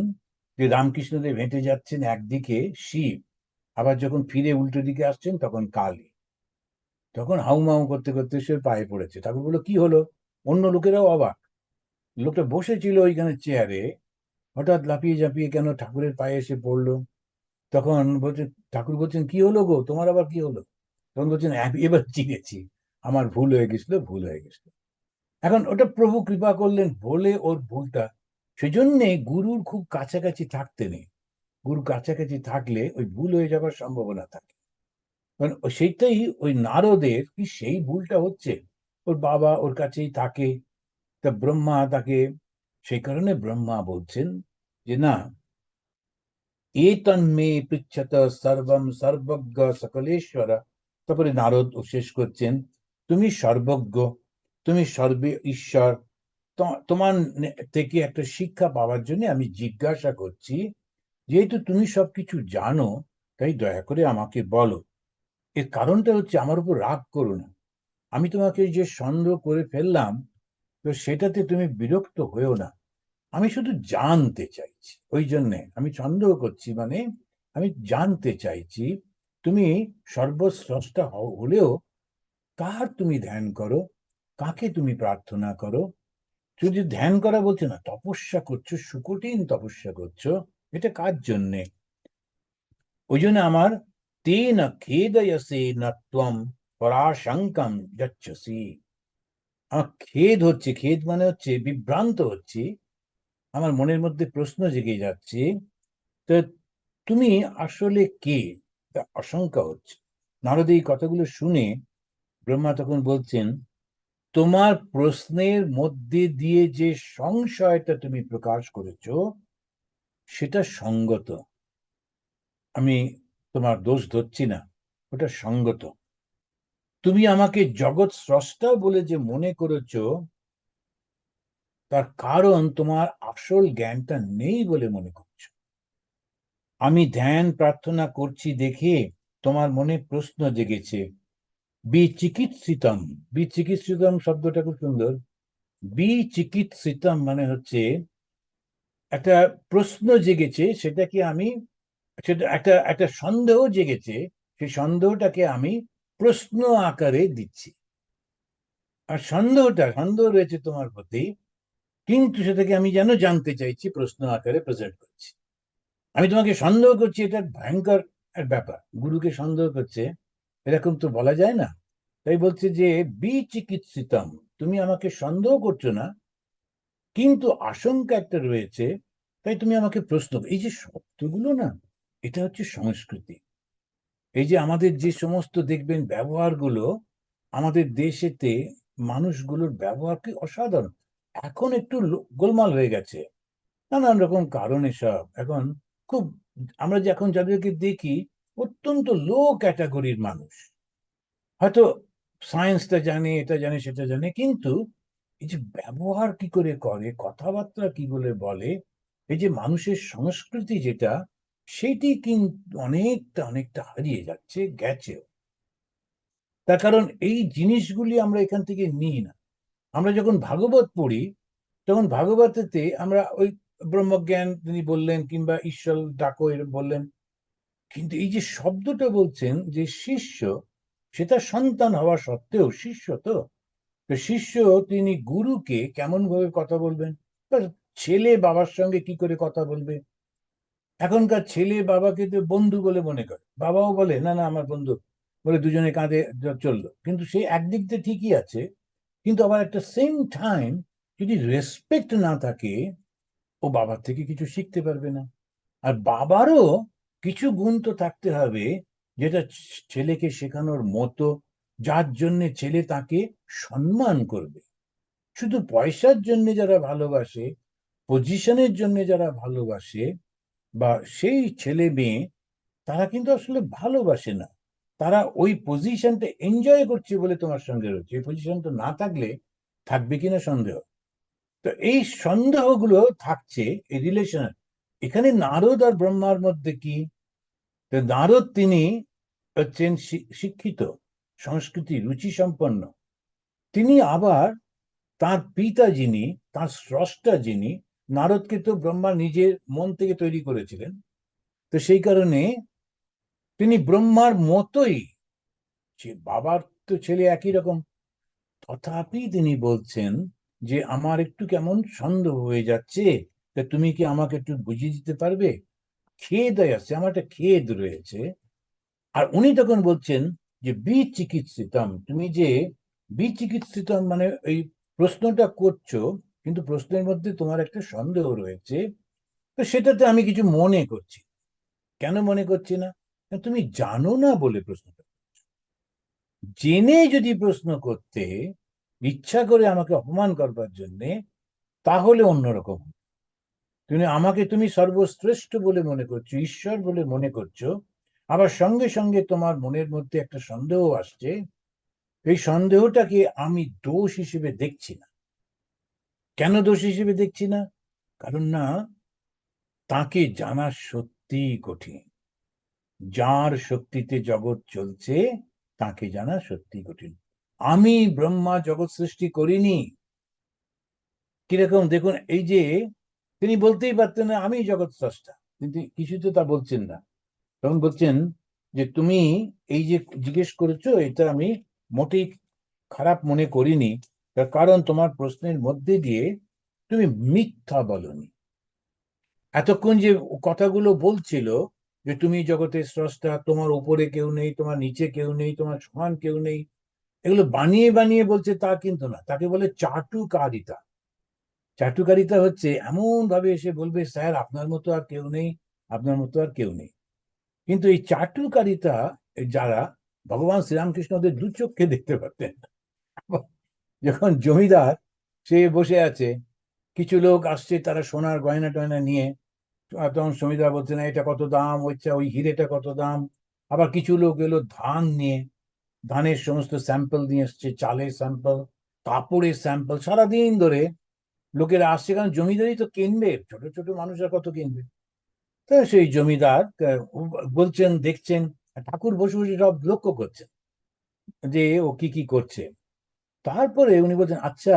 যে রামকৃষ্ণদেব হেঁটে যাচ্ছেন একদিকে শিব, আবার যখন ফিরে উল্টো দিকে আসছেন তখন কালী। তখন হাউমাউ করতে করতে সে পায়ে পড়েছে। ঠাকুর বললো কি হলো? অন্য লোকেরাও অবাক। লোকটা বসেছিল ওইখানে চেয়ারে, হঠাৎ লাফিয়ে ঝাঁপিয়ে কেন ঠাকুরের পায়ে এসে পড়লো? তখন বলছে, ঠাকুর বলছেন কি হলো গো, তোমার আবার কি হলো? তখন বলছেন এবার চিনেছি, আমার ভুল হয়ে গেছিল, ভুল হয়ে গেছিল। এখন ওটা প্রভু কৃপা করলেন বলে ওর ভুলটা। সেজন্যে গুরুর খুব কাছাকাছি থাকতে নেই। গুরু কাছাকাছি থাকলে ওই ভুল হয়ে যাবার সম্ভাবনা থাকে। কারণ সেইটাই ওই নারদের কি সেই ভুলটা হচ্ছে, ওর বাবা ওর কাছেই থাকে, তা ব্রহ্মা তাকে, সেই কারণে ব্রহ্মা বলছেন যে না, এ তন্মে পৃচ্ছত সর্বম সর্বজ্ঞ সকলেশ্বর। তারপরে নারদ শেষ করছেন, তুমি সর্বজ্ঞ, তুমি সর্বে ঈশ্বর, তোমার থেকে একটা শিক্ষা পাওয়ার জন্য আমি জিজ্ঞাসা করছি, যেহেতু তুমি সবকিছু জানো, তাই দয়া করে আমাকে বলো। এর কারণটা হচ্ছে আমার উপর রাগ করো না, আমি তোমাকে যে সন্দেহ করে ফেললাম, তো সেটাতে তুমি বিরক্ত হয়েও না। আমি শুধু জানতে চাইছি, ওই জন্যে আমি সন্দেহ করছি, মানে আমি জানতে চাইছি, তুমি সর্বস্রষ্টা হলেও কার তুমি ধ্যান করো, কাকে তুমি প্রার্থনা করো? শুধু ধ্যান করা বলছে না, তপস্যা করছো, সুকঠিন তপস্যা করছো, এটা কার জন্যে? ওই জন্য আমার তেন খেদয়সে নত্বম পরাশঙ্কম যাচ্ছসি। আমার খেদ হচ্ছে, খেদ মানে হচ্ছে বিভ্রান্ত হচ্ছি, আমার মনের মধ্যে প্রশ্ন জেগে যাচ্ছে, তো তুমি আসলে কে? তা আশঙ্কা হচ্ছে। নারদ এই কথাগুলো শুনে ব্রহ্মা তখন বলছেন, তোমার প্রশ্নের মধ্যে দিয়ে যে সংশয়টা তুমি প্রকাশ করেছো, সেটা সঙ্গত। আমি তোমার দোষ ধরছি না, ওটা সঙ্গত। তুমি আমাকে জগৎ স্রষ্টা বলে যে মনে করেছো, তার কারণ তোমার আসল জ্ঞানটা নেই বলে মনে করছো। আমি ধ্যান প্রার্থনা করছি দেখে তোমার মনে প্রশ্ন জেগেছে। বিচিকিৎসিতম, বিচিকিৎসিতম শব্দটা খুব সুন্দর। বিচিকিৎসিতম মানে হচ্ছে একটা প্রশ্ন জেগেছে, সেটাকে আমি, সেটা একটা একটা সন্দেহ জেগেছে, সেই সন্দেহটাকে আমি প্রশ্ন আকারে দিচ্ছি। আর সন্দেহ রয়েছে তোমার প্রতি, কিন্তু সেটাকে আমি যেন জানতে চাইছি, প্রশ্ন আকারে প্রেজেন্ট করছি। আমি তোমাকে সন্দেহ করছি, এটা ভয়ঙ্কর এক ব্যাপার। গুরুকে সন্দেহ করছে, এরকম তো বলা যায় না। তাই বলছে যে বিচিকিৎসিতম, তুমি আমাকে সন্দেহ করছো না, কিন্তু আশঙ্কা একটা রয়েছে, তাই তুমি আমাকে প্রশ্ন। এই যে শব্দগুলো না, এটা হচ্ছে সংস্কৃতি, এই যে আমাদের যে সমস্ত দেখবেন ব্যবহারগুলো আমাদের দেশেতে, মানুষগুলোর ব্যবহার কি অসাধারণ। এখন একটু গোলমাল হয়ে গেছে, নানান রকম কারণে সব এখন খুব, আমরা যে এখন যাদেরকে দেখি অত্যন্ত লো ক্যাটাগরির মানুষ, হয়তো সায়েন্সটা জানে, এটা জানে, সেটা জানে, কিন্তু এই যে ব্যবহার কি করে করে, কথাবার্তা কি বলে বলে, এই যে মানুষের সংস্কৃতি যেটা, সেটি কিন্তু অনেকটা অনেকটা হারিয়ে যাচ্ছে, গেছেও। তার কারণ এই জিনিসগুলি আমরা এখান থেকে নিই না। আমরা যখন ভাগবত পড়ি, তখন ভাগবতেতে আমরা ওই ব্রহ্মজ্ঞান তিনি বললেন, কিংবা ঈশ্বর ডাকো এরকম বললেন, কিন্তু এই যে শব্দটা বলছেন যে শিষ্য, সেটা সন্তান হওয়া সত্ত্বেও শিষ্য। তো তো শিষ্য তিনি গুরুকে কেমন ভাবে কথা বলবেন, বা ছেলে বাবার সঙ্গে কি করে কথা বলবে। এখনকার ছেলে বাবাকে তো বন্ধু বলে মনে করে, বাবাও বলে না না আমার বন্ধু, বলে দুজনে কাঁধে চললো, কিন্তু সে একদিক দিয়ে ঠিকই আছে, কিন্তু আবার একটা সেম টাইম যদি রেসপেক্ট না থাকে, ও বাবার থেকে কিছু শিখতে পারবে না। আর বাবারও কিছু গুণ তো থাকতে হবে, যেটা ছেলেকে শেখানোর মতো, যার জন্য ছেলে তাকে সম্মান করবে। শুধু পয়সার জন্য যারা ভালোবাসে, পজিশনের জন্য যারা ভালোবাসে, বা সেই ছেলে মেয়ে, তারা কিন্তু আসলে ভালোবাসে না। তারা ওই পজিশনটা এনজয় করছে বলে তোমার সঙ্গে রয়েছে, এই পজিশনটা না থাকলে থাকবে কিনা সন্দেহ। তো এই সন্দেহগুলো থাকছে এই রিলেশন। এখানে নারদ আর ব্রহ্মার মধ্যে কি, তো নারদ তিনি হচ্ছেন শিক্ষিত, সংস্কৃতি রুচি সম্পন্ন। তিনি আবার তার পিতা যিনি, তার স্রষ্টা যিনি, নারদকে তো ব্রহ্মা নিজের মন থেকে তৈরি করেছিলেন। তো সেই কারণে তিনি ব্রহ্মার মতোই, যে বাবার তো ছেলে একই রকম, তথাপি তিনি বলছেন যে আমার একটু কেমন সন্দেহ হয়ে যাচ্ছে, তা তুমি কি আমাকে একটু বুঝিয়ে দিতে পারবে। খেদ আছে, আমার একটা খেদ রয়েছে। আর উনি তখন বলছেন যে বিচিকিৎসিতম, তুমি যে বিচিকিৎসিতম মানে এই প্রশ্নটা করছো, কিন্তু প্রশ্নের মধ্যে তোমার একটা সন্দেহ রয়েছে। তো সেটাতে আমি কিছু মনে করছি। কেন মনে করছি না, তুমি জানো না বলে প্রশ্নটা। জেনে যদি প্রশ্ন করতে, ইচ্ছা করে আমাকে অপমান করবার জন্য, তাহলে অন্যরকম। তুমি আমাকে তুমি সর্বশ্রেষ্ঠ বলে মনে করছো, ঈশ্বর বলে মনে করছো, আবার সঙ্গে সঙ্গে তোমার মনের মধ্যে একটা সন্দেহ আসছে। এই সন্দেহটাকে আমি দোষ হিসেবে দেখছি না। কেন দোষ হিসেবে দেখছি না, কারণ না, তাকে জানা সত্যি কঠিন। যার শক্তিতে জগৎ চলছে, তাকে জানা সত্যি কঠিন। আমি ব্রহ্মা জগৎ সৃষ্টি করিনি। কিরকম দেখুন, এই যে তিনি বলতেই পারতেন না আমি জগৎ স্রষ্টা, কিন্তু কিছুতে তা বলছেন না। তখন বলছেন যে তুমি এই যে জিজ্ঞেস করেছো, এটা আমি মোটেই খারাপ মনে করিনি, তার কারণ তোমার প্রশ্নের মধ্যে দিয়ে তুমি মিথ্যা বলনি। এতক্ষণ যে কথাগুলো বলছিল, যে তুমি জগতের স্রষ্টা, তোমার উপরে কেউ নেই, তোমার নিচে কেউ নেই, তোমার সমান কেউ নেই, এগুলো বানিয়ে বানিয়ে বলছে, তা কিন্তু না। তাকে বলে চাটুকারিতা। চাটুকারিতা হচ্ছে এমন ভাবে এসে বলবে, স্যার আপনার মতো আর কেউ নেই, আপনার মতো আর কেউ নেই। কিন্তু এই চাটুকারিতা যারা, ভগবান শ্রীরামকৃষ্ণ ওদের দু চোখে দেখতে পারতেন। যখন জমিদার সে বসে আছে, কিছু লোক আসছে, তারা সোনার গয়না টয়না নিয়ে, তখন জমিদার বলছে না এটা কত দাম, ওই হিরেটা কত দাম। আবার কিছু লোক এলো ধান নিয়ে, ধানের সমস্ত স্যাম্পল নিয়ে এসছে, চালের স্যাম্পল, কাপড়ের স্যাম্পল, সারাদিন ধরে লোকেরা আসছে, কারণ জমিদারি তো কিনবে, ছোট ছোট মানুষরা কত কিনবে। তো সেই জমিদার বলছেন, দেখছেন, ঠাকুর বসে বসে সব লক্ষ্য করছেন যে ও কি কি করছে। তারপরে উনি বলছেন, আচ্ছা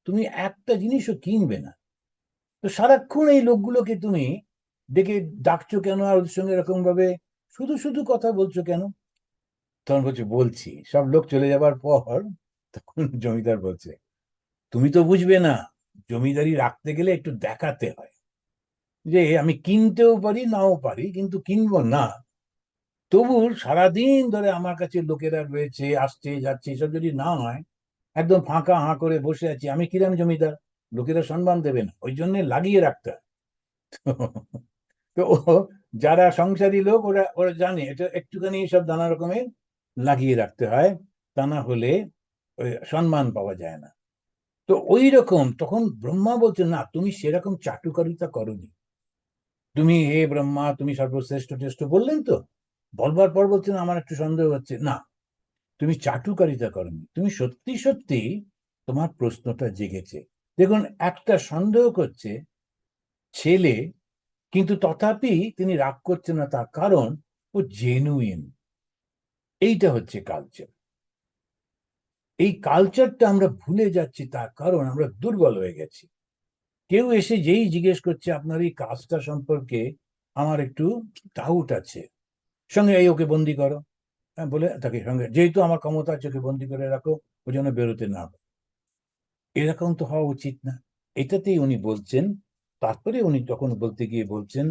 তুমি একটা জিনিসও কিনবে না, তো সারাক্ষণ এই লোকগুলোকে তুমি ডেকে ডাকছো কেন, আর ওদের সঙ্গে এরকম ভাবে শুধু শুধু কথা বলছো কেন। তখন বলছে, বলছি, সব লোক চলে যাবার পর তখন জমিদার বলছে, তুমি তো বুঝবে না, জমিদারি রাখতে গেলে একটু দেখাতে হয়, যে আমি কিনতেও পারি নাও পারি, কিন্তু কিনবো না। তবু সারাদিন ধরে আমার কাছে লোকেরা রয়েছে, আসছে যাচ্ছে, এসব যদি না হয়, একদম ফাঁকা হাঁ করে বসে আছি, আমি কিরাম জমিদার, লোকেরা সম্মান দেবে না, ওই জন্য লাগিয়ে রাখতে হয়। তো ও যারা সংসারী লোক ওরা ওরা জানে এটা একটুখানি সব নানা রকমের লাগিয়ে রাখতে হয়, তা না হলে ওই সম্মান পাওয়া যায় না। তো ওই রকম তখন ব্রহ্মা বলছে, না তুমি সেরকম চাটুকারিতা করনি, তুমি হে ব্রহ্মা তুমি সর্বশ্রেষ্ঠ টেষ্ট বললেন তো, বলবার পর বলছেন আমার একটু সন্দেহ হচ্ছে, না তুমি চাটুকারিতা করনি, তুমি সত্যি সত্যি তোমার প্রশ্নটা জেগেছে। দেখুন একটা সন্দেহ করছে ছেলে, কিন্তু তথাপি তিনি রাগ করছেন না, তার কারণ ও জেনুইন। এইটা হচ্ছে কালচার। এই কালচারটা আমরা ভুলে যাচ্ছি, তার কারণ আমরা দুর্বল হয়ে গেছি। কেউ এসে যেই জিজ্ঞেস করছে আপনার এই কাজটা সম্পর্কে আমার একটু ডাউট আছে, সঙ্গে এই ওকে বন্দি করো, হ্যাঁ বলে তাকে সঙ্গে, যেহেতু আমার ক্ষমতা আছে ওকে বন্দি করে রাখো, ও যেন বেরোতে না পারে। এরকম তো হওয়া উচিত না। এটাতেই উনি বলছেন। তারপরে উনি তখন বলতে গিয়ে বলছেন,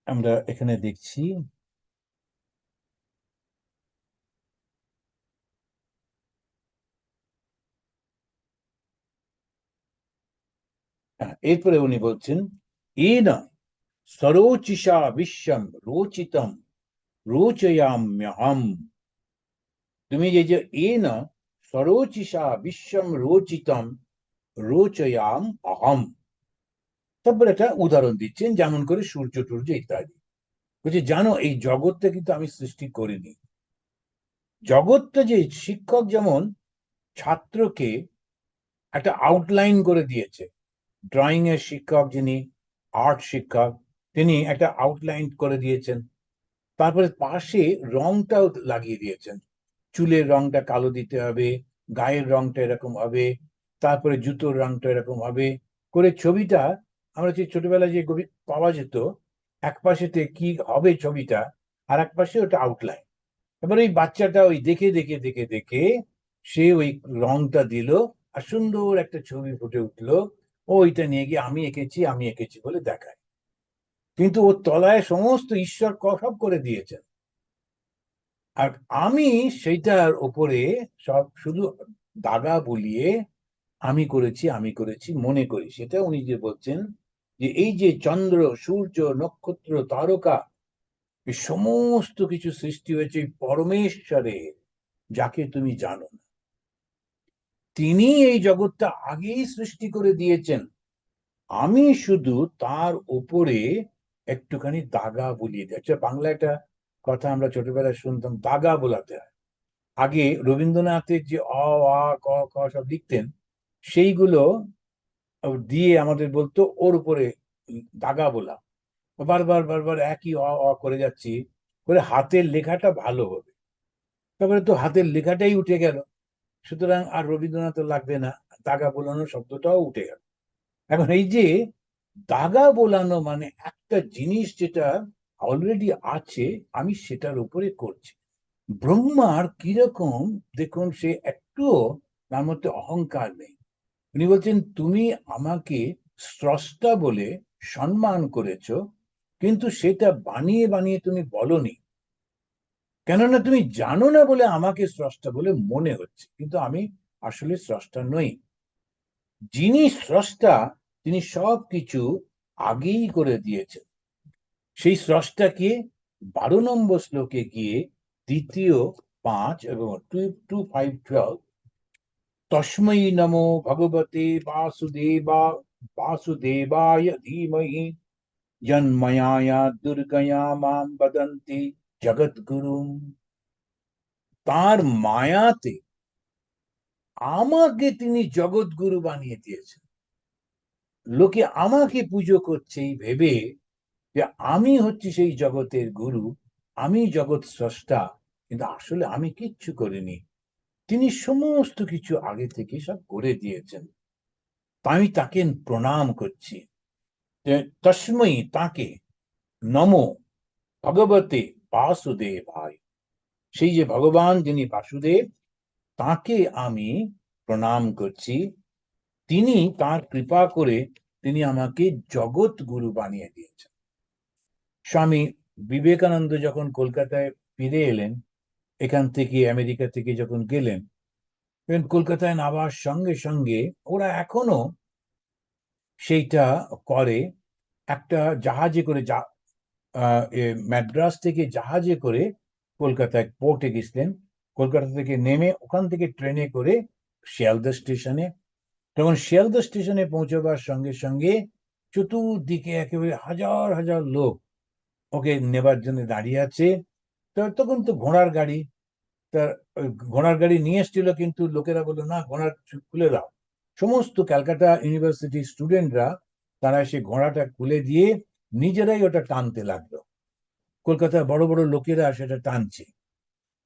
আমরা এখানে দেখছি এরপরে উনি বলছেন, এন সরোচিষা বিশ্বম রোচিতম রোচয়াম্যহম। তুমি যে যে এন সরোচিষা বিশ্বম রোচিতম রোচয়াম অহম। তারপর একটা উদাহরণ দিচ্ছেন, যেমন করে সূর্য টূর্য ইত্যাদি। বলছে জানো এই জগৎটা কিন্তু আমি সৃষ্টি করিনি। জগৎটা যে শিক্ষক যেমন ছাত্রকে একটা আউটলাইন করে দিয়েছে, ড্রয়িং এর শিক্ষক যিনি, আর্ট শিক্ষক, তিনি একটা আউটলাইন করে দিয়েছেন। তারপরে পাশে রংটাও লাগিয়ে দিয়েছেন, চুলের রংটা কালো দিতে হবে, গায়ের রংটা এরকম হবে, তারপরে জুতোর রংটা এরকম হবে করে ছবিটা আমরা যে ছোটবেলায় যে পাওয়া যেত, এক পাশেতে কি হবে ছবিটা, আর এক পাশে ওটা আউটলাইন। এবার ওই বাচ্চাটা ওই দেখে দেখে দেখে দেখে সে ওই রংটা দিল, আর সুন্দর একটা ছবি ফুটে উঠলো। ও ওইটা নিয়ে গিয়ে আমি এঁকেছি আমি এঁকেছি বলে দেখায়, কিন্তু ওর তলায় সমস্ত ঈশ্বর সব করে দিয়েছেন। আর আমি সেইটার ওপরে সব শুধু দাগা বলিয়ে আমি করেছি আমি করেছি মনে করি। সেটা উনি যে বলছেন যে এই যে চন্দ্র সূর্য নক্ষত্র তারকা, এই সমস্ত কিছু সৃষ্টি হয়েছে পরমেশ্বরের, যাকে তুমি জানো না। তিনি এই জগৎটা আগেই সৃষ্টি করে দিয়েছেন, আমি শুধু তার উপরে একটুখানি দাগা বুলিয়ে দিই। আচ্ছা, বাংলা একটা কথা আমরা ছোটবেলায় শুনতাম, দাগা বোলাতে হয়। আগে রবীন্দ্রনাথের যে অ আ ক খ সব লিখতেন, সেইগুলো দিয়ে আমাদের বলতো ওর উপরে দাগা বোলা। বারবার বারবার একই অ অ করে যাচ্ছি, করে হাতের লেখাটা ভালো হবে। তারপরে তো হাতের লেখাটাই উঠে গেল, সুতরাং আর রবীন্দ্রনাথ লাগবে না, দাগা বোলানো শব্দটাও উঠে গেল। এখন এই যে দাগা বোলানো মানে একটা জিনিস যেটা অলরেডি আছে, আমি সেটার উপরে করছি। ব্রহ্মার কিরকম, দেখুন সে একটুও তার মধ্যে অহংকার নেই। উনি বলছেন তুমি আমাকে স্রষ্টা বলে সম্মান করেছ, কিন্তু সেটা বানিয়ে বানিয়ে তুমি বলনি, কেননা তুমি জানো না বলে আমাকে স্রষ্টা বলে মনে হচ্ছে, কিন্তু আমি আসলে স্রষ্টা নই। যিনি স্রষ্টা তিনি সব কিছু আগেই করে দিয়েছেন। সেই স্রষ্টাকে 12 নম্বর শ্লোকে গিয়ে দ্বিতীয় 5 এবং 2:5-12, তস্मै নমো ভগবতে বাসুদেবায় ধীমহি জন্ময়ায়া দুর্গয়া মাম বদন্তি জগৎগুরু। তার মায়াতে আমাকে তিনি জগৎগুরু বানিয়ে দিয়েছেন। লোকে আমাকে পুজো করছে এই ভেবে যে আমি হচ্ছি সেই জগতের গুরু, আমি জগৎ স্রষ্টা, কিন্তু আসলে আমি কিচ্ছু করিনি। তিনি সমস্ত কিছু আগে থেকে সব করে দিয়েছেন। আমি তাকে প্রণাম করছি। তস্মৈ তাকে, নমো ভগবতে বাসুদেবায়, সেই যে ভগবান যিনি বাসুদেব, তাকে আমি প্রণাম করছি। তিনি তার কৃপা করে তিনি আমাকে জগৎ গুরু বানিয়ে দিয়েছেন। স্বামী বিবেকানন্দ যখন কলকাতায় ফিরে এলেন, এখান থেকে আমেরিকা থেকে যখন গেলেন, কলকাতায় নামার সঙ্গে সঙ্গে ওরা এখনো সেইটা করে একটা জাহাজে করে ম্যাড্রাস থেকে জাহাজে করে কলকাতায় পোর্টে গেছিলেন। কলকাতা থেকে নেমে ওখান থেকে ট্রেনে করে শিয়ালদা স্টেশনে, তখন শিয়ালদা স্টেশনে পৌঁছবার সঙ্গে সঙ্গে চতুর্দিকে একেবারে হাজার হাজার লোক ওকে নেবার জন্য দাঁড়িয়ে আছে। তখন তো ঘোড়ার গাড়ি, তার ওই ঘোড়ার গাড়ি নিয়ে এসেছিল, কিন্তু লোকেরা বললো না, ঘোড়া খুলে দাও। সমস্ত ক্যালকাটা ইউনিভার্সিটি স্টুডেন্টরা তারা সে ঘোড়াটা খুলে দিয়ে নিজেরাই ওটা টানতে লাগলো। কলকাতার বড় বড় লোকেরা সেটা টানছে।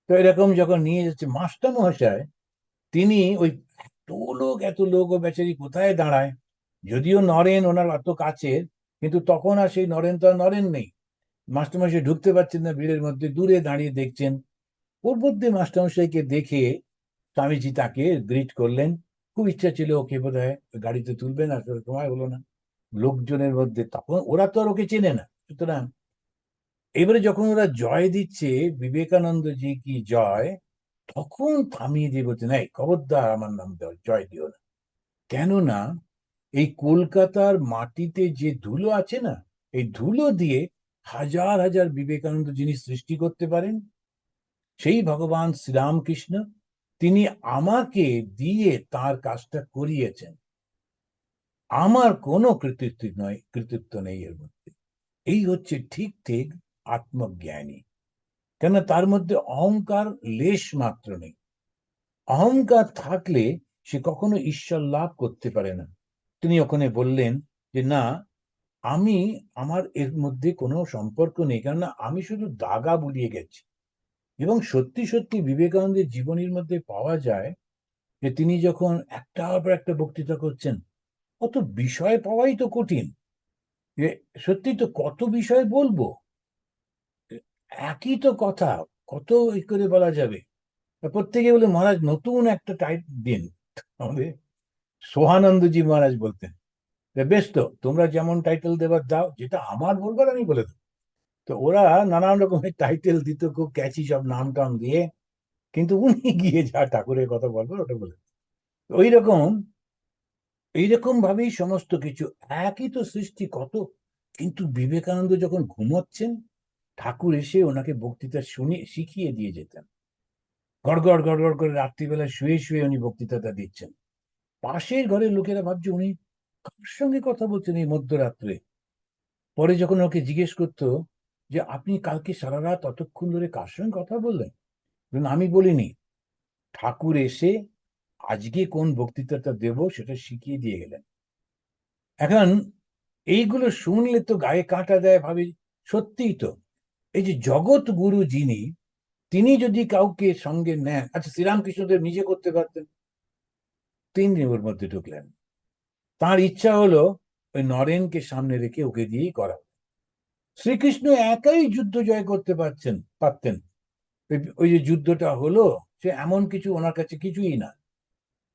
তো এরকম যখন নিয়ে যাচ্ছে মাস্টার মহাশয়, তিনি ওই এত লোক ও বেচারি কোথায় দাঁড়ায়, যদিও নরেন ওনার অত কাছের, কিন্তু তখন আর সেই নরেন তো আর নরেন নেই। মাস্টারমশাই ঢুকতে পারছেন না ভিড়ের মধ্যে, দূরে দাঁড়িয়ে দেখছেন। ওর মধ্যে মাস্টারমশাইকে দেখে স্বামীজি তাকে গ্রিট করলেন। খুব ইচ্ছা ছিল ওকে বোধ হয় গাড়িতে তুলবেন, আসলে সময় হলো না লোকজনের মধ্যে। তখন ওরা তো আর ওকে চেনে না, সুতরাং এবারে যখন ওরা জয় দিচ্ছে, বিবেকানন্দজি কি জয়, তখন থামিয়ে দিয়ে বলছে, এই খবরদার আমার নাম জয় দিও না। কেননা এই কলকাতার মাটিতে যে ধুলো আছে না, এই ধুলো দিয়ে হাজার হাজার বিবেকানন্দ যিনি সৃষ্টি করতে পারেন, সেই ভগবান শ্রীরামকৃষ্ণ, তিনি আমাকে দিয়ে তার কাজটা করিয়েছেন। আমার কোনো কৃতিত্ব নেই এর মধ্যে। এই হচ্ছে ঠিক ঠিক আত্মজ্ঞানী। কেন তার মধ্যে অহংকার লেশ মাত্র নেই। অহংকার থাকলে সে কখনো ঈশ্বর লাভ করতে পারে না। তিনি ওখানে বললেন যে না, আমার এর মধ্যে কোনো সম্পর্ক নেই, কেননা আমি শুধু দাগা বুলিয়ে গেছি। এবং সত্যি সত্যি বিবেকানন্দের জীবনীর মধ্যে পাওয়া যায় যে তিনি যখন একটার পর একটা বক্তৃতা করছেন, কত বিষয় পাওয়াই তো কঠিন। যে সত্যি তো কত বিষয় বলবো, একই তো কথা, কত করে বলা যাবে। প্রত্যেকে বলে মহারাজ নতুন একটা দিন। আমাদের সোহানন্দজি মহারাজ বলতেন, বেশ তো তোমরা যেমন টাইটেল দেবার দাও, যেটা আমার বলবার আমি বলে দেবো। তো ওরা নানান রকমের টাইটেল দিত, খুব ক্যাচি সব নাম টাম দিয়ে, কিন্তু উনি গিয়ে যা ঠাকুরের কথা বলবেন ওটা বলে। ওই রকম এইরকম ভাবেই সমস্ত কিছু, একই তো সৃষ্টি কত। কিন্তু বিবেকানন্দ যখন ঘুমোচ্ছেন, ঠাকুর এসে ওনাকে বক্তৃতা শুনে শিখিয়ে দিয়ে যেতেন। গড়গড় গড়গড় করে রাত্রিবেলা শুয়ে শুয়ে উনি বক্তৃতাটা দিচ্ছেন। পাশের ঘরের লোকেরা ভাবছে উনি কার সঙ্গে কথা বলছেন এই মধ্যরাত্রে। পরে যখন ওকে জিজ্ঞেস করতো যে আপনি কালকে সারা রাত অতক্ষণ ধরে কার সঙ্গে কথা বললেন, আমি বলিনি, ঠাকুর এসে আজকে কোন বক্তৃতাটা দেব সেটা শিখিয়ে দিয়ে গেলেন। এখন এইগুলো শুনলে তো গায়ে কাঁটা দেয়, ভাবি সত্যিই তো এই যে জগৎ গুরু যিনি, তিনি যদি কাউকে সঙ্গে নেন, আচ্ছা শ্রীরামকৃষ্ণদেব নিজে করতে পারতেন, তিনি ওর মধ্যে ঢুকলেন। তার ইচ্ছা হলো ওই নরেনকে সামনে রেখে ওকে দিয়েই করা। শ্রীকৃষ্ণ একাই যুদ্ধ জয় করতে পারতেন। ওই যে যুদ্ধটা হলো, সে এমন কিছু ওনার কাছে কিছুই না,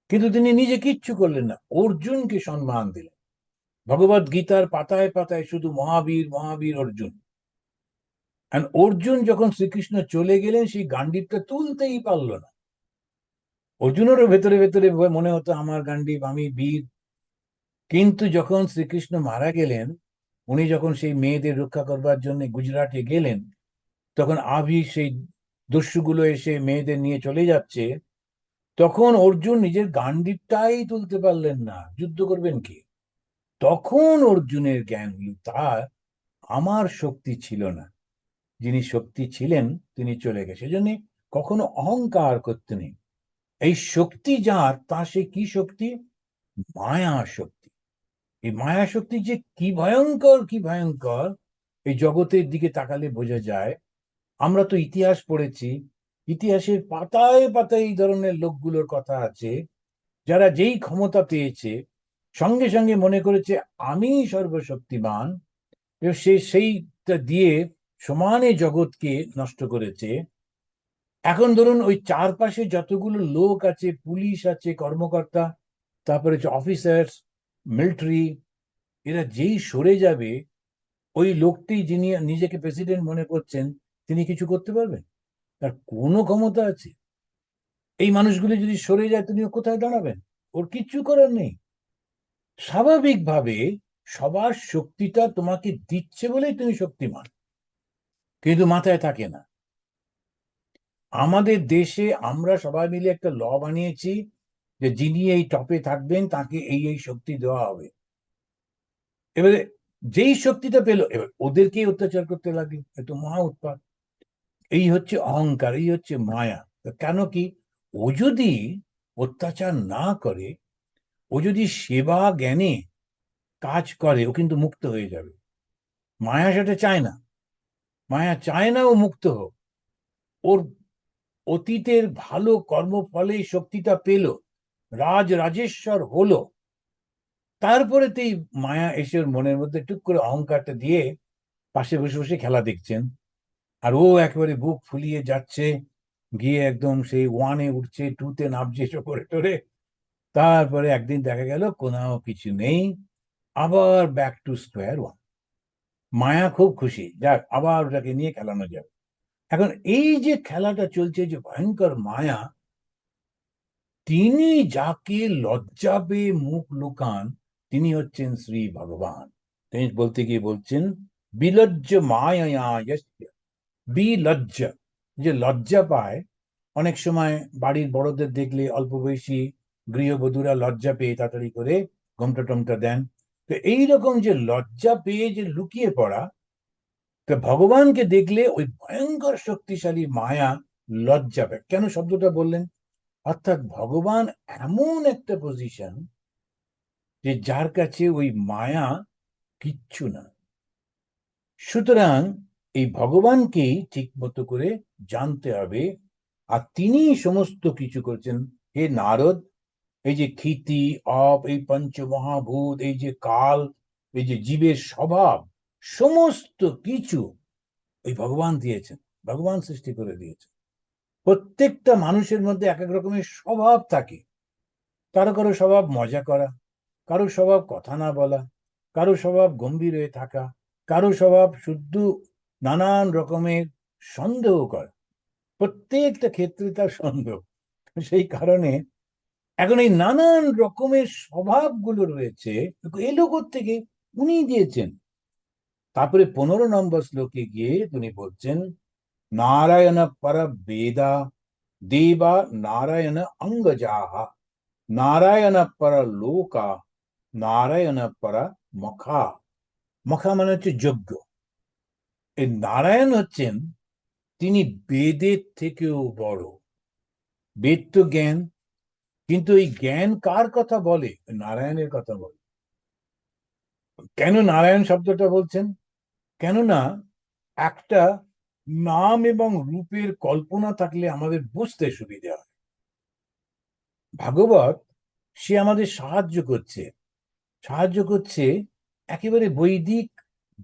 কিন্তু তিনি নিজে কিচ্ছু করলেন না, অর্জুনকে সম্মান দিলেন। ভগবত গীতার পাতায় পাতায় শুধু মহাবীর মহাবীর অর্জুন। অর্জুন যখন শ্রীকৃষ্ণ চলে গেলেন, সেই গান্ডীবটা তুলতেই পারল না। অর্জুনেরও ভেতরে ভেতরে মনে হতো আমার গান্ডীব, আমি বীর। কিন্তু যখন শ্রীকৃষ্ণ মারা গেলেন, উনি যখন সেই মেয়েদের রক্ষা করবার জন্য গুজরাটে গেলেন, তখন সেই দস্যুগুলো এসে মেয়েদের নিয়ে চলে যাচ্ছে, তখন অর্জুন নিজের গান্ডীবটাই তুলতে পারলেন না, যুদ্ধ করবেন কি। তখন অর্জুনের জ্ঞান হল তার আমার শক্তি ছিল না, যিনি শক্তি ছিলেন তিনি চলে গেছে। সেজন্য কখনো অহংকার করতে নেই। এই শক্তি যার, তা সে কি শক্তি? মায়া শক্তি। এই মায়া শক্তি যে কি ভয়ঙ্কর, কি ভয়ঙ্কর, এই জগতের দিকে তাকালে বোঝা যায়। আমরা তো ইতিহাস পড়েছি, ইতিহাসের পাতায় পাতায় এই ধরনের লোকগুলোর কথা আছে, যারা যেই ক্ষমতা পেয়েছে সঙ্গে সঙ্গে মনে করেছে আমি সর্বশক্তিমান, সে সেইটা দিয়ে সমানে জগৎকে নষ্ট করেছে। এখন ধরুন ওই চারপাশে যতগুলো লোক আছে, পুলিশ আছে, কর্মকর্তা, তারপরে হচ্ছে অফিসার্স, মিলিটারি, এরা যেই সরে যাবে, ওই লোকটি যিনি নিজেকে প্রেসিডেন্ট মনে করছেন, তিনি কিছু করতে পারবেন? তার কোনো ক্ষমতা আছে? এই মানুষগুলি যদি সরে যায়, তিনি কোথায় দাঁড়াবেন? ওর কিচ্ছু করার নেই। স্বাভাবিকভাবে সবার শক্তিটা তোমাকে দিচ্ছে বলেই তুমি শক্তিমান, কিন্তু মাথায় থাকে না। আমাদের দেশে আমরা সবাই মিলে একটা ল বানিয়েছি যে যিনি এই টপে থাকবেন তাকে এই এই শক্তি দেওয়া হবে। এবারে যেই শক্তিটা পেলো, এবার ওদেরকেই অত্যাচার করতে লাগে, এত মহা উৎপাত। এই হচ্ছে অহংকার, এই হচ্ছে মায়া। কেন কি, ও যদি অত্যাচার না করে, ও যদি সেবা জ্ঞানে কাজ করে, ও কিন্তু মুক্ত হয়ে যাবে। মায়া সেটা চায় না, মায়া চায় না ও মুক্ত হোক। ওর অতীতের ভালো কর্মফলে এই শক্তিটা পেল, রাজেশ্বর হলো, তারপরে তো এই মায়া এসে ওর মনের মধ্যে টুক করে অহংকারটা দিয়ে পাশে বসে বসে খেলা দেখছেন। আর ও একেবারে বুক ফুলিয়ে যাচ্ছে, গিয়ে একদম সেই ওয়ানে উঠছে, টুতে নামছে, এসব করে টোরে। তারপরে একদিন দেখা গেল কোথাও কিছু নেই, আবার ব্যাক টু স্কোয়ার ওয়ান। মায়া খুব খুশি, যাক আবার ওটাকে নিয়ে খেলানো যাবে। এখন এই যে খেলাটা চলছে, যে ভয়ঙ্কর মায়া, তিনি যাকে লজ্জা পেয়ে মুখ লুকান, তিনি হচ্ছেন শ্রী ভগবান। তিনি বলতে গিয়ে বলছেন, বিলজ্জ মায়া যস্য। বিলজ্জ, যে লজ্জা পায়। অনেক সময় বাড়ির বড়দের দেখলে অল্প বয়সী গৃহবধূরা লজ্জা পেয়ে তাড়াতাড়ি করে ঘোমটা টোমটা দেন। তো এইরকম যে লজ্জা পেয়ে যে লুকিয়ে পড়া, তো ভগবানকে দেখলে ওই ভয়ঙ্কর শক্তিশালী মায়া লজ্জা পায়। কেন শব্দটা বললেন? অর্থাৎ ভগবান এমন একটা পজিশন যে যার কাছে ওই মায়া কিচ্ছু না। সুতরাং এই ভগবানকেই ঠিক মতো করে জানতে হবে, আর তিনি সমস্ত কিছু করছেন। হে নারদ, এই যে ক্ষিতি অপ, এই পঞ্চমহাভূত, এই যে কাল, এই যে জীবের স্বভাব, সমস্ত কিছু ওই ভগবান দিয়েছেন, ভগবান সৃষ্টি করে দিয়েছেন। প্রত্যেকটা মানুষের মধ্যে এক এক রকমের স্বভাব থাকে। কারো কারো স্বভাব মজা করা, কারো স্বভাব কথা না বলা, কারো স্বভাব গম্ভীর হয়ে থাকা, কারো স্বভাব শুদ্ধ নানান রকমের সন্দেহ করা। প্রত্যেকটা ক্ষেত্রে তার সন্দেহ। সেই কারণে এখন এই নানান রকমের স্বভাবগুলো রয়েছে, এলো থেকে উনি দিয়েছেন। তারপরে 15 নম্বর শ্লোকে গিয়ে তিনি বলছেন, নারায়ণ পর বেদা দেবা নারায়ণ অঙ্গজাহা নারায়ণ পর লোকা নারায়ণ পর মখা। মখা মানে হচ্ছে যজ্ঞ। এই নারায়ণ হচ্ছেন, তিনি বেদের থেকেও বড়। বেদ তো জ্ঞান, কিন্তু এই জ্ঞান কার কথা বলে? নারায়ণের কথা বলে। কেন নারায়ণ শব্দটা বলছেন? কেননা একটা নাম এবং রূপের কল্পনা থাকলে আমাদের বুঝতে সুবিধা হয়। ভাগবত, সে আমাদের সাহায্য করছে একেবারে বৈদিক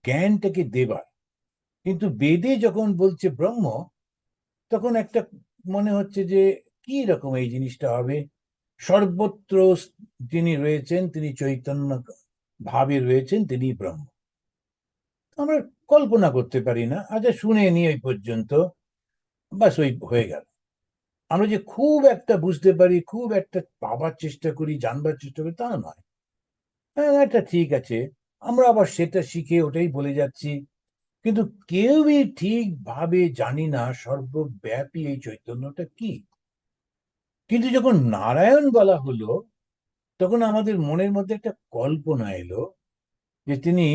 জ্ঞানটাকে দেবার। কিন্তু বেদে যখন বলছে ব্রহ্ম, তখন একটা মনে হচ্ছে যে কি রকম এই জিনিসটা হবে। সর্বত্র যিনি রয়েছেন, তিনি চৈতন্য ভাবে রয়েছেন, তিনি ব্রহ্ম। আমরা কল্পনা করতে পারি না, আচ্ছা শুনে নি ওই পর্যন্ত, বাস ওই হয়ে গেল। আমরা যে খুব একটা বুঝতে পারি, খুব একটা পাবার চেষ্টা করি, জানবার চেষ্টা করি, তা নয়। হ্যাঁ, এটা ঠিক আছে, আমরা আবার সেটা শিখে ওটাই বলে যাচ্ছি। কিন্তু কেউই ঠিকভাবে জানি না সর্বব্যাপী এই চৈতন্যটা কি। কিন্তু যখন নারায়ণ বলা হলো, তখন আমাদের মনের মধ্যে একটা কল্পনা এলো যে তিনি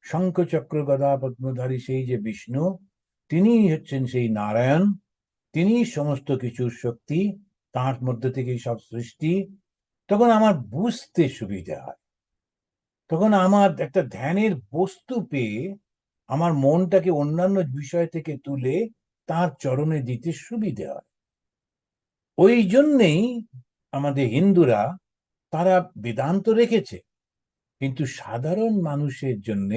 শঙ্খ চক্র গদা পদ্মধারী সেই যে বিষ্ণু, তিনি হচ্ছেন সেই নারায়ণ। তিনি সমস্ত কিছুর শক্তি, তার মধ্যে থেকেই সব সৃষ্টি। তখন আমার বুঝতে সুবিধা হয়, তখন আমার একটা ধ্যানের বস্তু পেয়ে আমার মনটাকে অন্যান্য বিষয় থেকে তুলে তার চরণে দিতে সুবিধে হয়। ওই জন্যেই আমাদের হিন্দুরা, তারা বেদান্ত রেখেছে, কিন্তু সাধারণ মানুষের জন্য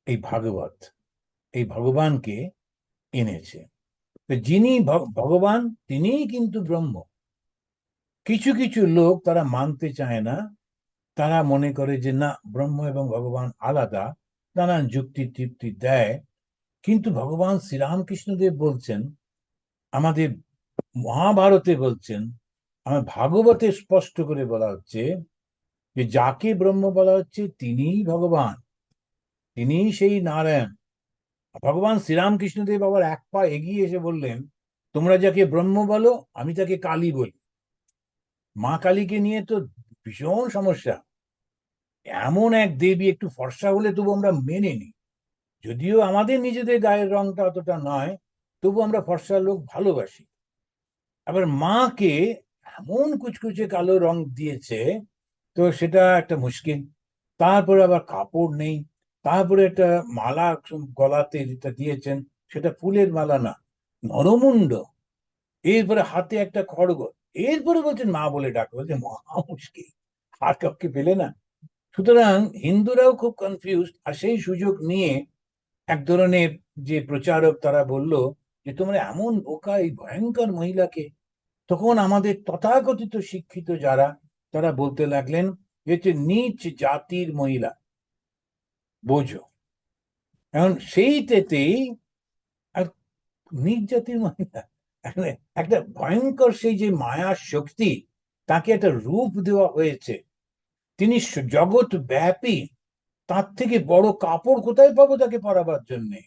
এই ভাগবত, এই ভগবানকে এনেছে। তো যিনি ভগবান, তিনিই কিন্তু ব্রহ্ম। কিছু কিছু লোক তারা মানতে চায় না, তারা মনে করে যে না, ব্রহ্ম এবং ভগবান আলাদা, নানান যুক্তি তৃপ্তি দেয়। কিন্তু ভগবান শ্রীরামকৃষ্ণদেব বলছেন, আমাদের মহাভারতে বলছেন, আমার ভাগবতে স্পষ্ট করে বলা হচ্ছে যে যাকে ব্রহ্ম বলা হচ্ছে তিনিই ভগবান, তিনিই সেই নারায়ণ। ভগবান শ্রীরামকৃষ্ণদেব আবার এক পা এগিয়ে এসে বললেন, তোমরা যাকে ব্রহ্ম বলো আমি তাকে কালী বলি। মা কালীকে নিয়ে তো ভীষণ সমস্যা। এমন এক দেবী, একটু ফর্সা হলে তবু আমরা মেনে নিই, যদিও আমাদের নিজেদের গায়ের রংটা অতটা নয়, তবু আমরা ফর্সা লোক ভালোবাসি। আবার মাকে এমন কুচকুচে কালো রং দিয়েছে, তো সেটা একটা মুশকিল। তারপরে আবার কাপড় নেই, তারপরে একটা মালা গলাতে যেটা দিয়েছেন সেটা ফুলের মালা না, নরমুণ্ড। এরপরে হাতে একটা খড়গ। এরপরে বলছেন মা বলে ডাকো, বলছে মহা মুশকিল, আর কাউকে পেলে না। সুতরাং হিন্দুরাও খুব কনফিউজ। আর সেই সুযোগ নিয়ে এক ধরনের যে প্রচারক, তারা বলল যে তোমরা এমন বোকা, এই ভয়ঙ্কর মহিলাকে। তখন আমাদের তথাকথিত শিক্ষিত যারা, তারা বলতে লাগলেন যে হচ্ছে নিচ জাতির মহিলা, বোঝো। এখন সেইটাতেই আর নিজ জাতির মহিলা, মানে একটা ভয়ঙ্কর সেই যে মায়া শক্তি, তাকে একটা রূপ দেওয়া হয়েছে। তিনি জগৎ ব্যাপী, তার থেকে বড় কাপড় কোথায় পাবো তাকে পরাবার জন্যে।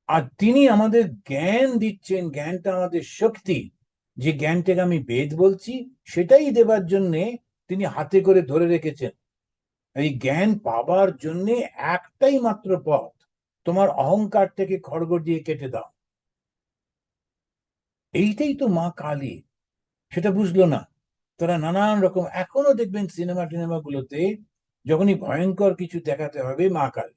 আর তিনি আমাদের জ্ঞান দিচ্ছেন, জ্ঞানটা আমাদের শক্তি। যে জ্ঞানটাকে আমি বেদ বলছি, সেটাই দেবার জন্যে তিনি হাতে করে ধরে রেখেছেন। এই জ্ঞান পাবার জন্যে একটাই মাত্র পথ, তোমার অহংকার থেকে খড়গ দিয়ে কেটে দাও। এইটাই তো মা কালী। সেটা বুঝলো না। তারা নানান রকম, এখনো দেখবেন সিনেমা টিনেমা গুলোতে যখনই ভয়ঙ্কর কিছু দেখাতে হবে, মা কালী।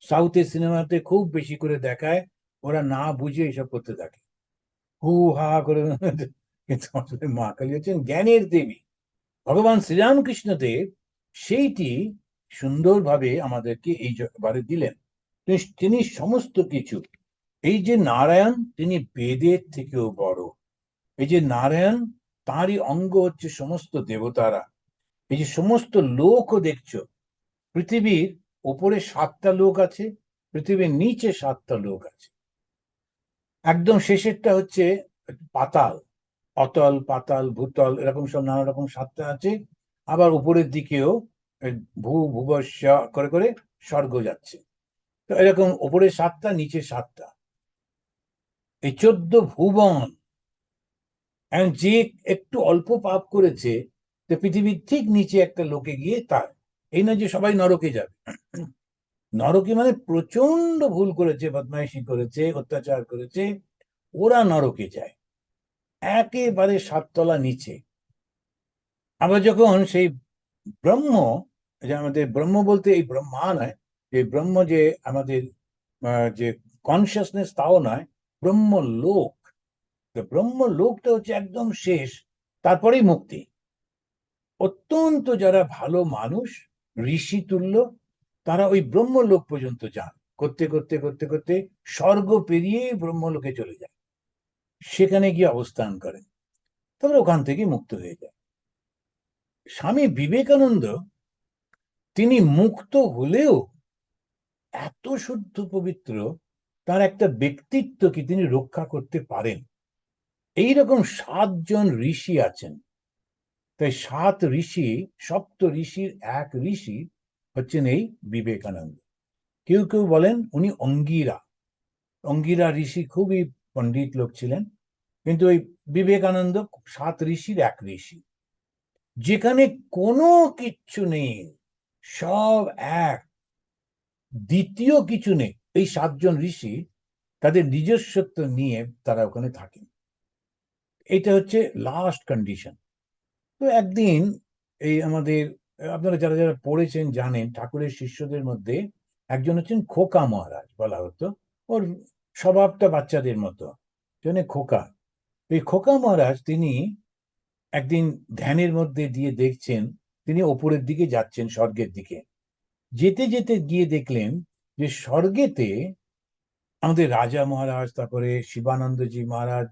সাউথের সিনেমাতে খুব বেশি করে দেখায়, ওরা না বুঝে এসব করতে থাকে, হু হা করে। কিন্তু আসলে মা কালী হচ্ছেন জ্ঞানের দেবী। ভগবান শ্রীরামকৃষ্ণ দেব সেইটি সুন্দরভাবে আমাদেরকে এই বারে দিলেন। তিনি সমস্ত কিছু, এই যে নারায়ণ, তিনি বেদের থেকেও বড়। এই যে নারায়ণ, তারই অঙ্গ হচ্ছে সমস্ত দেবতারা। এই যে সমস্ত লোকও দেখছো, পৃথিবীর ওপরে 7টা লোক আছে, পৃথিবীর নিচে 7টা লোক আছে। একদম শেষেরটা হচ্ছে পাতাল, অতল, পাতাল, ভূতল, এরকম সব নানা রকম 7টা আছে। আবার উপরের দিকেও ভূ ভুবস্য করে করে স্বর্গ যাচ্ছে। তো এরকম উপরে 7টা, নিচে 7টা, এই 14 ভুবন। এখন যে একটু অল্প পাপ করেছে, তো পৃথিবীর ঠিক নিচে একটা লোকে গিয়ে তার, এই না যে সবাই নরকে যাবে। নরকে মানে প্রচন্ড ভুল করেছে, বদমাইশি করেছে, অত্যাচার করেছে, ওরা নরকে যায় একেবারে 7 তলা নিচে। আবার যখন সেই ব্রহ্ম, যে আমাদের ব্রহ্ম বলতে এই ব্রহ্মা নয়, এই ব্রহ্ম যে আমাদের যে কনসিয়াসনেস, তাও নয়, ব্রহ্মলোক। তো ব্রহ্মলোকটা হচ্ছে একদম শেষ, তারপরেই মুক্তি। অত্যন্ত যারা ভালো মানুষ, ঋষি তুল্য, তারা ওই ব্রহ্মলোক পর্যন্ত যান, করতে করতে করতে করতে স্বর্গ পেরিয়ে ব্রহ্মলোকে চলে যায়, সেখানে গিয়ে অবস্থান করেন, তারপরে ওখান থেকে মুক্ত হয়ে যায়। স্বামী বিবেকানন্দ, তিনি মুক্ত হলেও এত শুদ্ধ পবিত্র, তার একটা ব্যক্তিত্ব কি তিনি রক্ষা করতে পারেন। এইরকম 7জন ঋষি আছেন। তাই 7 ঋষি, সপ্ত ঋষির এক ঋষি হচ্ছেন এই বিবেকানন্দ। কেউ কেউ বলেন উনি অঙ্গিরা। অঙ্গিরা ঋষি খুবই পণ্ডিত লোক ছিলেন, কিন্তু ওই বিবেকানন্দ 7 ঋষির এক ঋষি। যেখানে কোনো কিচ্ছু নেই, সব এক, দ্বিতীয় কিছু নেই, এই 7জন ঋষি তাদের নিজস্বত্ব নিয়ে তারা ওখানে থাকেন। এটা হচ্ছে লাস্ট কন্ডিশন। তো একদিন এই আমাদের, আপনারা যারা যারা পড়েছেন জানেন, ঠাকুরের শিষ্যদের মধ্যে একজন হচ্ছেন খোকা মহারাজ বলা হতো। ওর স্বভাবটা বাচ্চাদের মতো, জন্য খোকা। এই খোকা মহারাজ তিনি একদিন ধ্যানের মধ্যে দিয়ে দেখছেন, তিনি ওপরের দিকে যাচ্ছেন, স্বর্গের দিকে। যেতে যেতে গিয়ে দেখলেন যে স্বর্গেতে আমাদের রাজা মহারাজ, তারপরে শিবানন্দজি মহারাজ,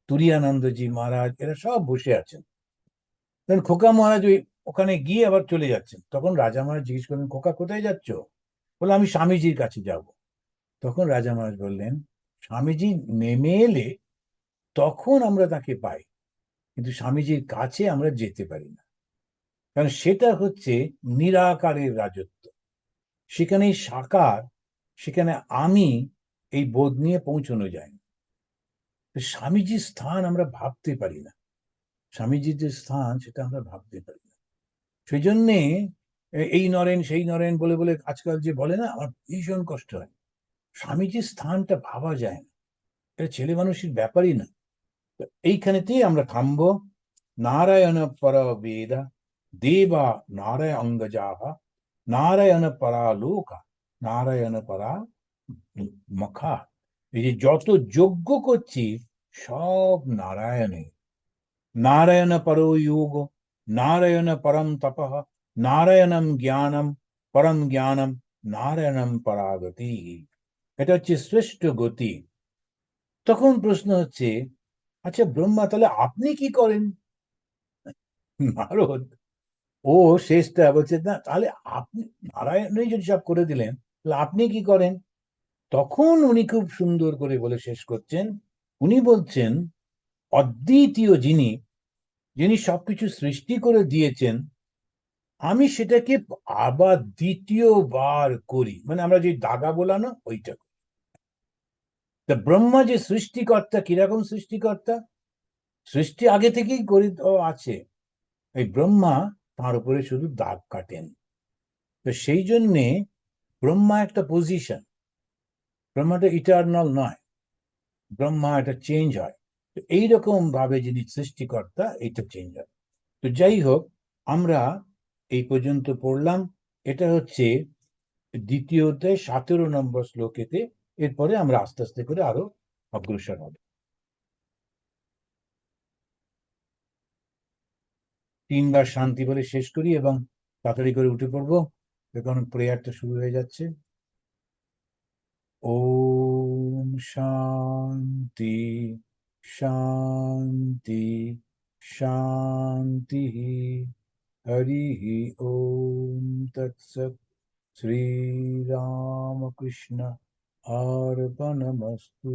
তুরিয়ানন্দজি মহারাজ, এরা সব বসে আছেন। তখন খোকা মহারাজ ওখানে গিয়ে আবার চলে যাচ্ছেন। তখন রাজা মহারাজ জিজ্ঞেস করলেন, খোকা কোথায় যাচ্ছ? বলে আমি স্বামীজির কাছে যাব। তখন রাজা মহারাজ বললেন, স্বামীজি নেমে এলে তখন আমরা তাকে পাই, কিন্তু স্বামীজির কাছে আমরা যেতে পারি না। কারণ সেটা হচ্ছে নিরাকারের রাজত্ব। সেখানে সাকার, সেখানে আমি, এই বোধ নিয়ে পৌঁছানো যায় না। স্বামীজির স্থান আমরা ভাবতে পারি না, স্বামীজির যে স্থান সেটা আমরা ভাবতে পারি না। সেই জন্যে এই নরেন সেই নরেন বলে বলে আজকাল যে বলে না, আমার ভীষণ কষ্ট হয়। স্বামীজির স্থানটা ভাবা যায় না, এটা ছেলে মানুষের ব্যাপারই না। তো এইখানেতেই আমরা থামবো। নারায়ণ পর বেদ দেবা নারায়ণ অঙ্গজাহা নারায়ণ পরা লোকা নারায়ণ পরা মখা। এই যে যত যজ্ঞ করছি সব নারায়ণে। নারায়ণ পরো যোগ নারায়ণ পরম তপঃ নারায়ণম জ্ঞানম পরম জ্ঞানম নারায়ণম পরাগতি। এটা হচ্ছে শ্রেষ্ঠ গতি। তখন প্রশ্ন হচ্ছে, আচ্ছা ব্রহ্মা তাহলে আপনি কি করেন? নারদ ও শেষটা বলছে, না তাহলে আপনি, নারায়ণই যদি সব করে দিলেন, তাহলে আপনি কি করেন? তখন উনি খুব সুন্দর করে বলে শেষ করছেন। উনি বলছেন, অদ্বিতীয় যিনি, যিনি সবকিছু সৃষ্টি করে দিয়েছেন, আমি সেটাকে আবার দ্বিতীয়বার করি, মানে আমরা যে দাগা বোলানো ওইটা। তা ব্রহ্মা যে সৃষ্টিকর্তা, কিরকম সৃষ্টিকর্তা? সৃষ্টি আগে থেকেই গড়িত আছে, এই ব্রহ্মা তার উপরে শুধু দাগ কাটেন। তো সেই জন্যে ব্রহ্মা একটা পজিশন, ব্রহ্মাটা ইটার্নাল নয়, ব্রহ্মা একটা চেঞ্জ হয়। তো এইরকম ভাবে যিনি সৃষ্টিকর্তা, এইটা চেঞ্জ হয়। তো যাই হোক, আমরা এই পর্যন্ত পড়লাম। এটা হচ্ছে দ্বিতীয় অধ্যায় 17 নম্বর শ্লোকেতে। এরপরে আমরা আস্তে আস্তে করে আরো অগ্রসর হব। 3বার শান্তি বলে শেষ করি এবং তাড়াতাড়ি করে উঠে পড়বো, কারণ প্রেয়ারটা শুরু হয়ে যাচ্ছে। ওম শান্তি শান্তি শান্তি। হরি ওম তৎসৎ। শ্রীরামকৃষ্ণ অর্পণমস্তু।